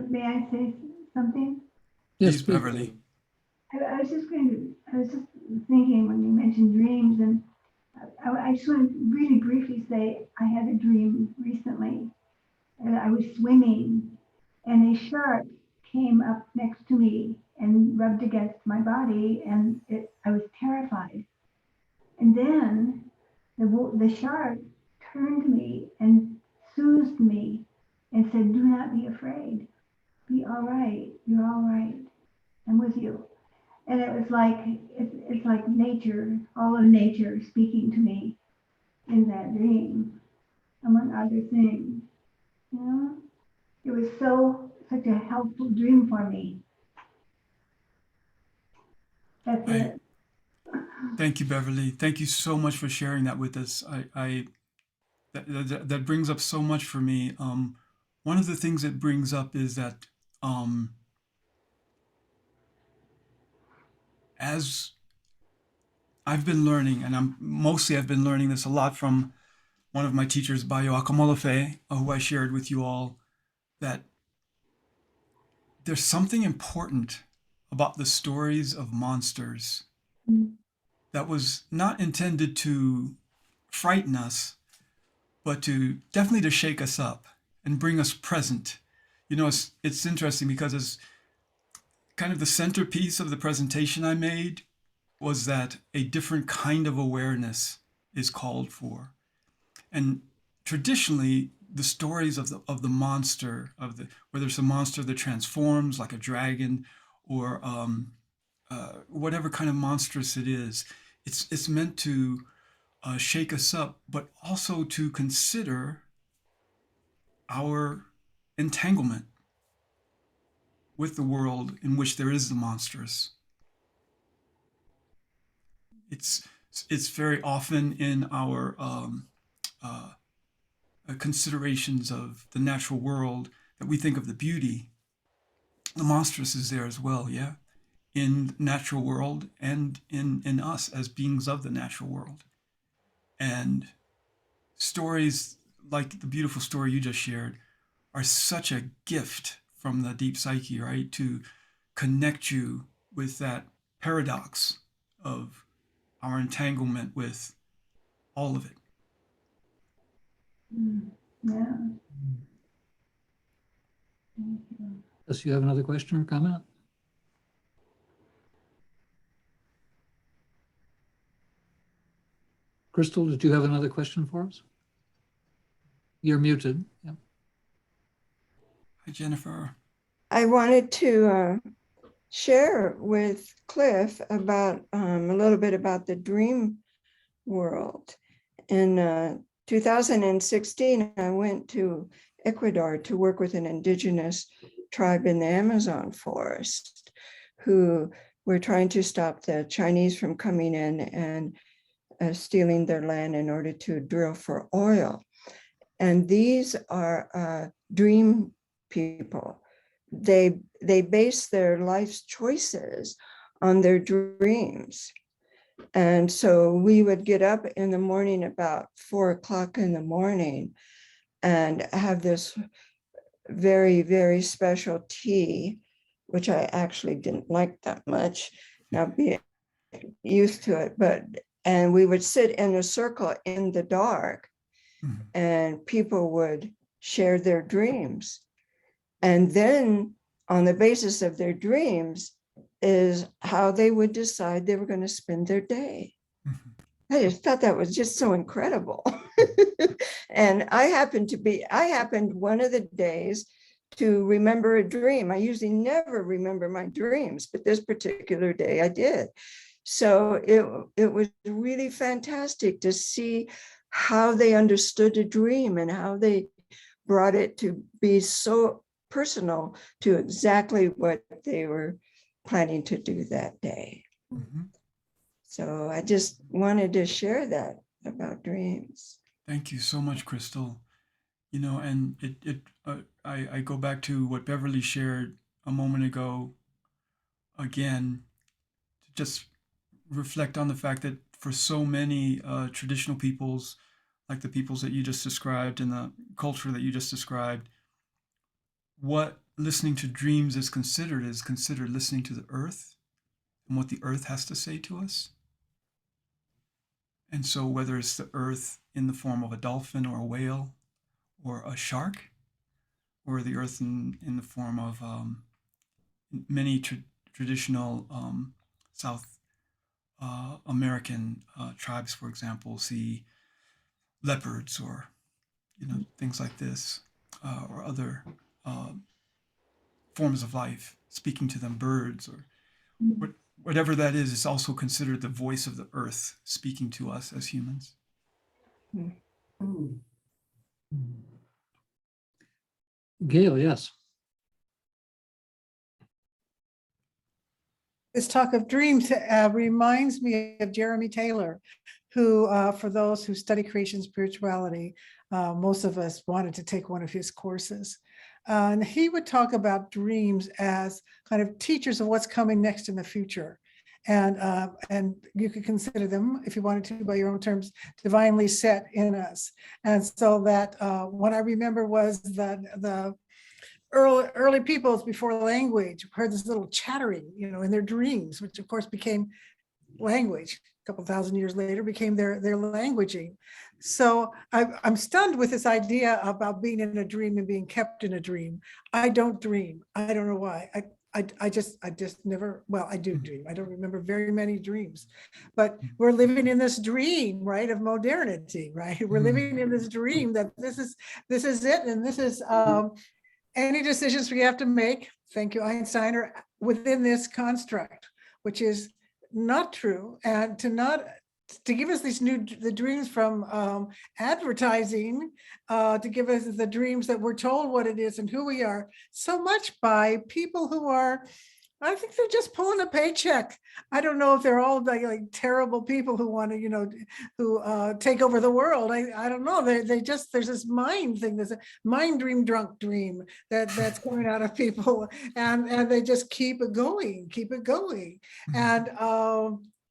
May I say something? Yes, please, Beverly. I was just thinking when you mentioned dreams, and I just want to really briefly say I had a dream recently. I was swimming and a shark came up next to me and rubbed against my body, and I was terrified. And then the shark turned to me and soothed me and said, "Do not be afraid. Be all right. You're all right. I'm with you." And it was like, it's like nature, all of nature speaking to me in that dream, among other things. You know, it was such a helpful dream for me. That's it. Thank you, Beverly. Thank you so much for sharing that with us. That brings up so much for me. One of the things it brings up is that as I've been learning, and I've been learning this a lot from one of my teachers, Bayo Akamolofe, who I shared with you all, that there's something important about the stories of monsters that was not intended to frighten us, but definitely to shake us up and bring us present. You know, it's interesting because as kind of the centerpiece of the presentation I made was that a different kind of awareness is called for. And traditionally, the stories of the monster, whether it's a monster that transforms like a dragon or whatever kind of monstrous it is, it's meant to shake us up, but also to consider our entanglement with the world in which there is the monstrous. It's very often in our considerations of the natural world that we think of the beauty. The monstrous is there as well, yeah, in natural world and in us as beings of the natural world. And stories like the beautiful story you just shared are such a gift from the deep psyche, right? To connect you with that paradox of our entanglement with all of it. Yeah. Does you have another question or comment? Crystal, did you have another question for us? You're muted. Yeah. Hi, Jennifer. I wanted to share with Cliff about a little bit about the dream world. In 2016, I went to Ecuador to work with an indigenous tribe in the Amazon forest who were trying to stop the Chinese from coming in and stealing their land in order to drill for oil. And these are dream people. They base their life's choices on their dreams. And so we would get up in the morning about 4 o'clock in the morning and have this very, very special tea, which I actually didn't like that much, now being used to it, and we would sit in a circle in the dark and people would share their dreams. And then on the basis of their dreams is how they would decide they were going to spend their day. I just thought that was just so incredible. And I happened one of the days to remember a dream. I usually never remember my dreams, but this particular day I did. So it was really fantastic to see how they understood a dream and how they brought it to be so personal to exactly what they were planning to do that day. So I just wanted to share that about dreams. Thank you so much, Crystal. You know, and I go back to what Beverly shared a moment ago again, to just reflect on the fact that for so many traditional peoples, like the peoples that you just described and the culture that you just described, what listening to dreams is considered listening to the earth and what the earth has to say to us. And so whether it's the earth in the form of a dolphin or a whale or a shark, or the earth in the form of many traditional South American tribes, for example, see leopards or things like this, or other forms of life, speaking to them, birds or whatever that is, it's also considered the voice of the earth speaking to us as humans. Gail, yes. This talk of dreams reminds me of Jeremy Taylor, who, for those who study creation spirituality, most of us wanted to take one of his courses. And he would talk about dreams as kind of teachers of what's coming next in the future. And you could consider them, if you wanted to, by your own terms, divinely set in us. And so that what I remember was that the early peoples before language heard this little chattering, in their dreams, which of course became language. A couple thousand years later became their languaging. So I'm stunned with this idea about being in a dream and being kept in a dream. I don't dream. I don't know why. I just never, well, I do dream. I don't remember very many dreams, but we're living in this dream, right, of modernity, right? We're living in this dream that this is it, and this is any decisions we have to make, thank you, Einstein, are within this construct, which is not true, and to give us the dreams from advertising, to give us the dreams that we're told what it is and who we are, so much by people who are, I think they're just pulling a paycheck. I don't know if they're all like terrible people who want to, who take over the world. I don't know. They just, there's this mind thing. There's a mind dream, drunk dream that's coming out of people, and they just keep it going. And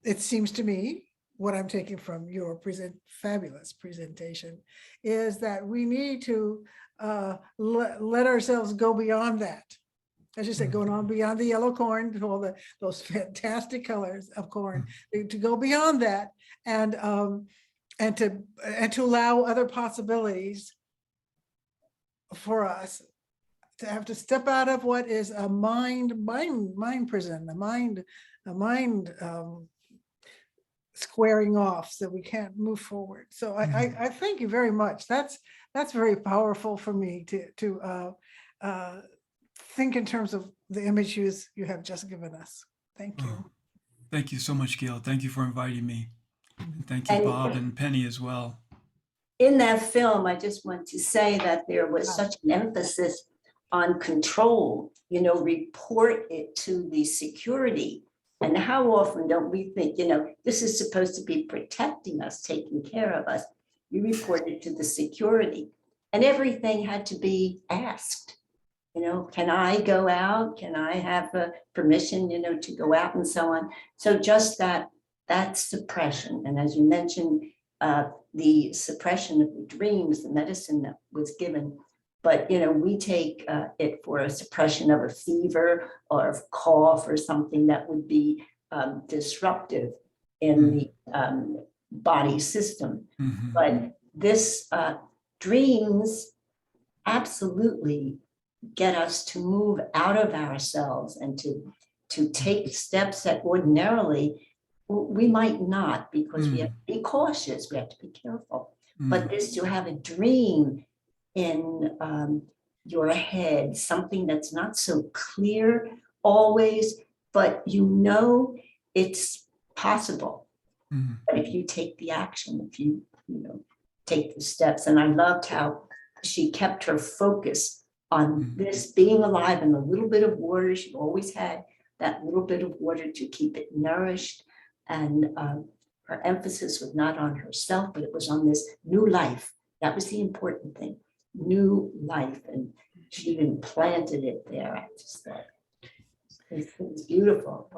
it seems to me, what I'm taking from your fabulous presentation is that we need to let ourselves go beyond that. As you said, going on beyond the yellow corn, to all those fantastic colors of corn, to go beyond that, and to allow other possibilities for us to have to step out of what is a mind prison, a mind squaring off, so we can't move forward. So I thank you very much. That's very powerful for me to think in terms of the image you have just given us. Thank you. Thank you so much, Gail. Thank you for inviting me. And thank you, Bob and Penny as well. In that film, I just want to say that there was such an emphasis on control, report it to the security. And how often don't we think, this is supposed to be protecting us, taking care of us. You report it to the security, and everything had to be asked. Can I go out? Can I have permission, to go out and so on? So just that That's suppression. And as you mentioned, the suppression of the dreams, the medicine that was given. But, you know, we take it for a suppression of a fever or a cough or something that would be disruptive in the body system. But this dreams absolutely get us to move out of ourselves and to take steps that ordinarily we might not, because we have to be cautious, we have to be careful. But this, to have a dream in your head, something that's not so clear always, but you know it's possible. But if you take the action, if you take the steps. And I loved how she kept her focus on this being alive and a little bit of water. She always had that little bit of water to keep it nourished. And her emphasis was not on herself, but it was on this new life. That was the important thing, new life. And she even planted it there. I just thought it was beautiful.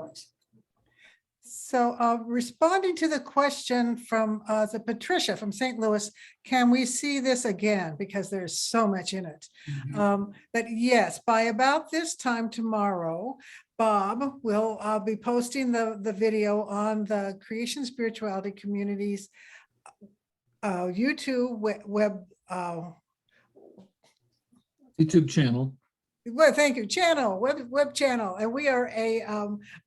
So responding to the question from the Patricia from St. Louis, can we see this again? Because there's so much in it. That yes, by about this time tomorrow, Bob will be posting the video on the Creation Spirituality Community's YouTube YouTube channel. Well, thank you. Channel, web channel, and we are a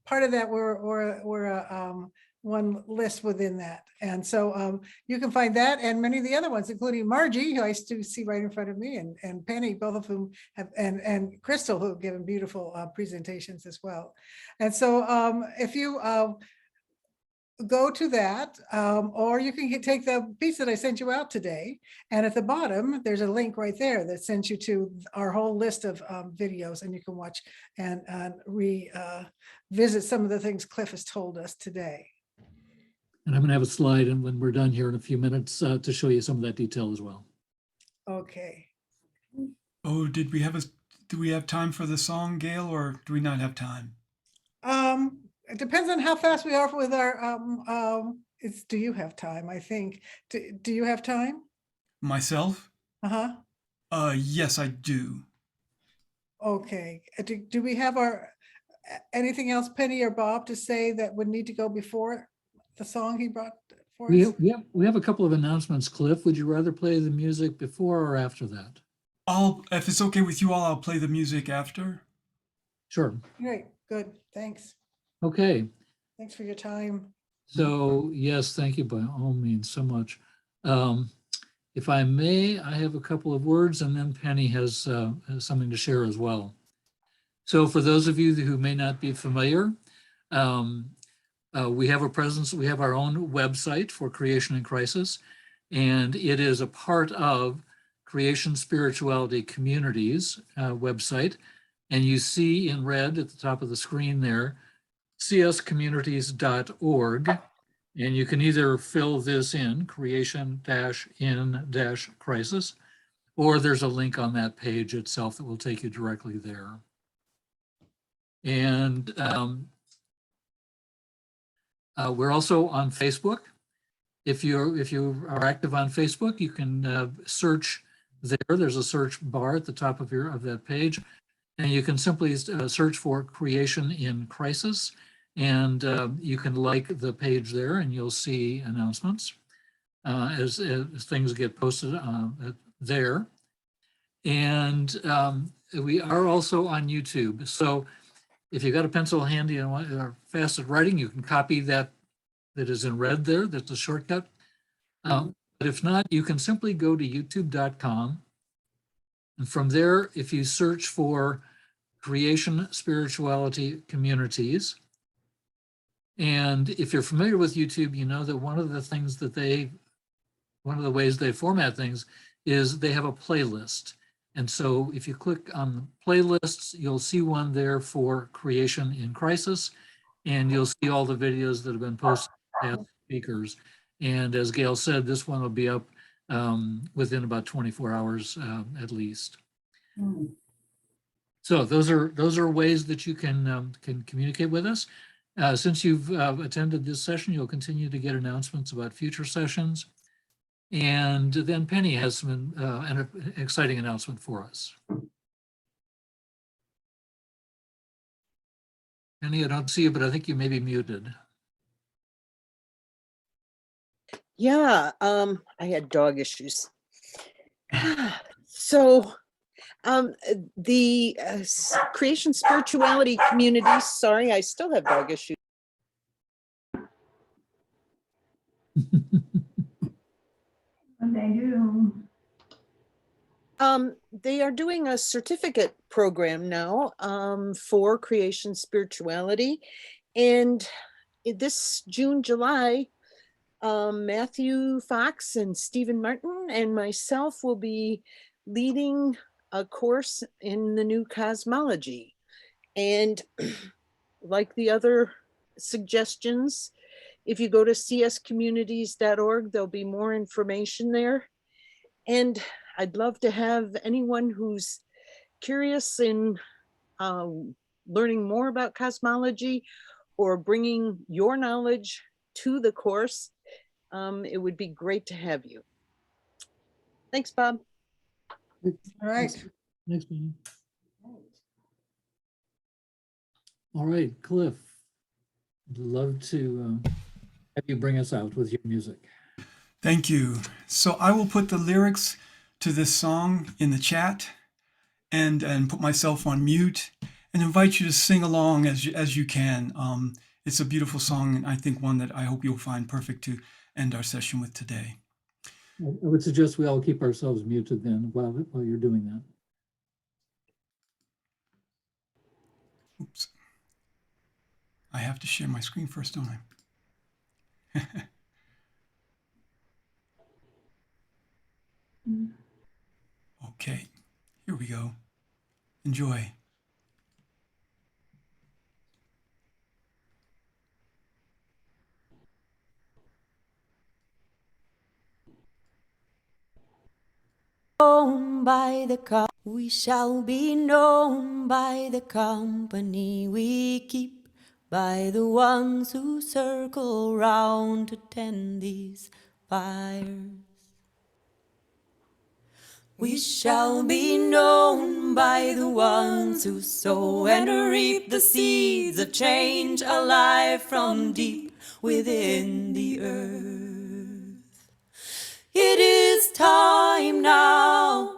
part of that. We're a one list within that, and so you can find that and many of the other ones, including Margie, who I still see right in front of me, and Penny, both of whom have, and Crystal, who have given beautiful presentations as well. And so if you go to that, or you can take the piece that I sent you out today, and at the bottom there's a link right there that sends you to our whole list of videos, and you can watch and revisit some of the things Cliff has told us today. And I'm going to have a slide, and when we're done here in a few minutes to show you some of that detail as well. Okay. Oh, do we have time for the song, Gail, or do we not have time? It depends on how fast we are with our do you have time? I think. Do you have time? Myself? Yes, I do. Okay. Do we have anything else, Penny or Bob, to say that would need to go before the song he brought for us? We have a couple of announcements, Cliff. Would you rather play the music before or after that? If it's okay with you all, I'll play the music after. Sure. Great. Good. Thanks. Okay. Thanks for your time. So yes, thank you by all means so much. If I may, I have a couple of words, and then Penny has something to share as well. So for those of you who may not be familiar, we have a presence, we have our own website for Creation in Crisis, and it is a part of Creation Spirituality Communities website. And you see in red at the top of the screen there, cscommunities.org, and you can either fill this in, creation-in-crisis, or there's a link on that page itself that will take you directly there. And we're also on Facebook. If you are active on Facebook, you can search there. There's a search bar at the top of that page, and you can simply search for Creation in Crisis. And you can like the page there, and you'll see announcements as things get posted there. And we are also on YouTube. So if you've got a pencil handy and are fast at writing, you can copy that is in red there. That's a shortcut. But if not, you can simply go to youtube.com. And from there, if you search for Creation Spirituality Communities, and if you're familiar with YouTube, you know that one of the ways they format things is they have a playlist. And so if you click on playlists, you'll see one there for Creation in Crisis, and you'll see all the videos that have been posted by speakers. And as Gail said, this one will be up within about 24 hours at least. So those are ways that you can communicate with us. Since you've attended this session, you'll continue to get announcements about future sessions. And then Penny has some an exciting announcement for us. Penny, I don't see you, but I think you may be muted. Yeah, I had dog issues. So the creation spirituality community, sorry, I still have dog issues. What they do. They are doing a certificate program now for creation spirituality. And this June, July, Matthew Fox and Stephen Martin and myself will be leading a course in the new cosmology. And like the other suggestions, if you go to cscommunities.org, there'll be more information there. And I'd love to have anyone who's curious in learning more about cosmology or bringing your knowledge to the course. It would be great to have you. Thanks, Bob. All right. Thanks, Penny. All right, Cliff, I'd love to have you bring us out with your music. Thank you. So I will put the lyrics to this song in the chat and put myself on mute and invite you to sing along as you can. It's a beautiful song, and I think one that I hope you'll find perfect to end our session with today. I would suggest we all keep ourselves muted then while you're doing that. Oops. I have to share my screen first, don't I? Okay, here we go. Enjoy. Known by the we shall be known by the company we keep, by the ones who circle round to tend these fires. We shall be known by the ones who sow and reap the seeds of change alive from deep within the earth. It is time now.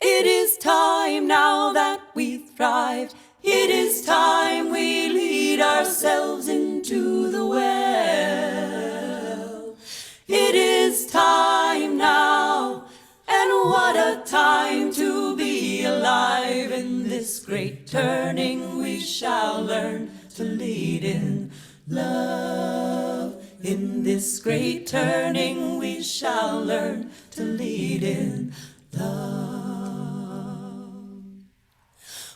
It is time now that we thrive. It is time we lead ourselves into the well. It is time now, and what a time to be alive. In this great turning we shall learn to lead in love. In this great turning we shall learn to lead in love.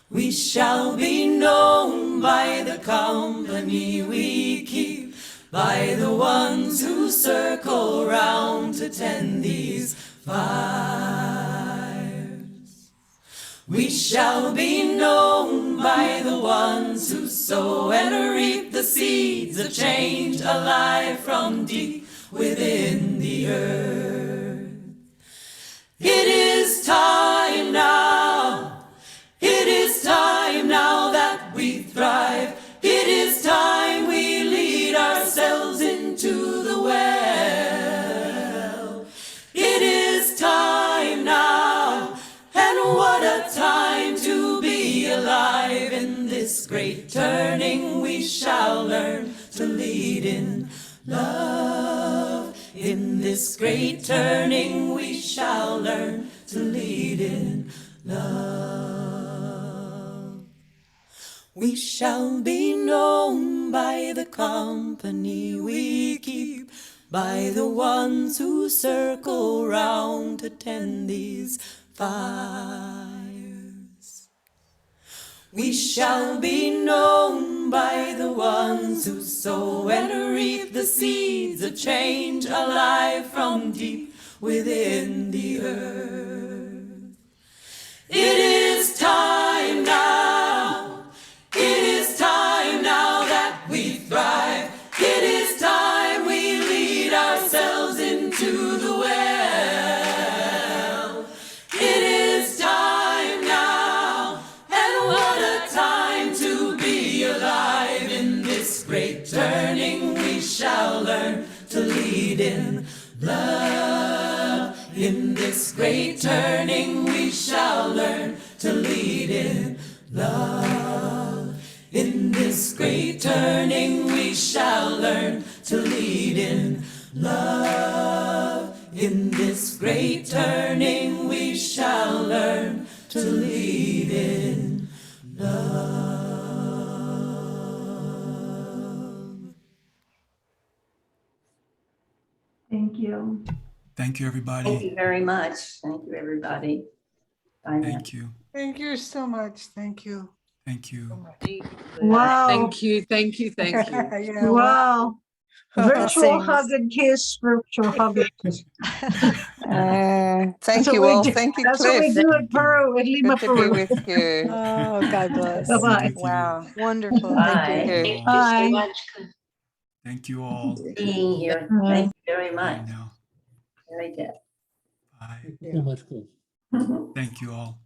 We shall be known by the company we keep, by the ones who circle round to tend these fires. We shall be known by the ones who sow and reap the seeds of change alive from deep within the earth. It is time now. It is time now that we thrive. It is time we lead ourselves into the well. It is time now, and what a time to be alive. In this great turning we shall learn to lead in love. In this great turning we shall learn to lead in love. We shall be known by the company we keep, by the ones who circle round to tend these fires. We shall be known by the ones who sow and reap the seeds of change alive from deep within the earth. It is time now. It is time now that we In this great turning we shall learn to lead in love. In this great turning we shall learn to lead in love. In this great turning we shall learn to lead in love. Thank you. Thank you, everybody. Thank you very much. Thank you, everybody. Bye now. Thank you. Thank you so much. Thank you. Thank you. Wow. Thank you, thank you, thank you. Yeah, Wow. Virtual Blessings. hug and kiss, virtual hug and kiss. Thank That's what you we all. do- Thank you, That's what we Cliff. do in Peru, in Lima, Good to be Peru. with you. Oh, God bless. Bye-bye. Wow. Wonderful. Bye. Thank you. Thank you so Bye. much Thank you all. for being here. Thank you very much. Very good. Bye. Thank you so much, Cliff. Thank you all.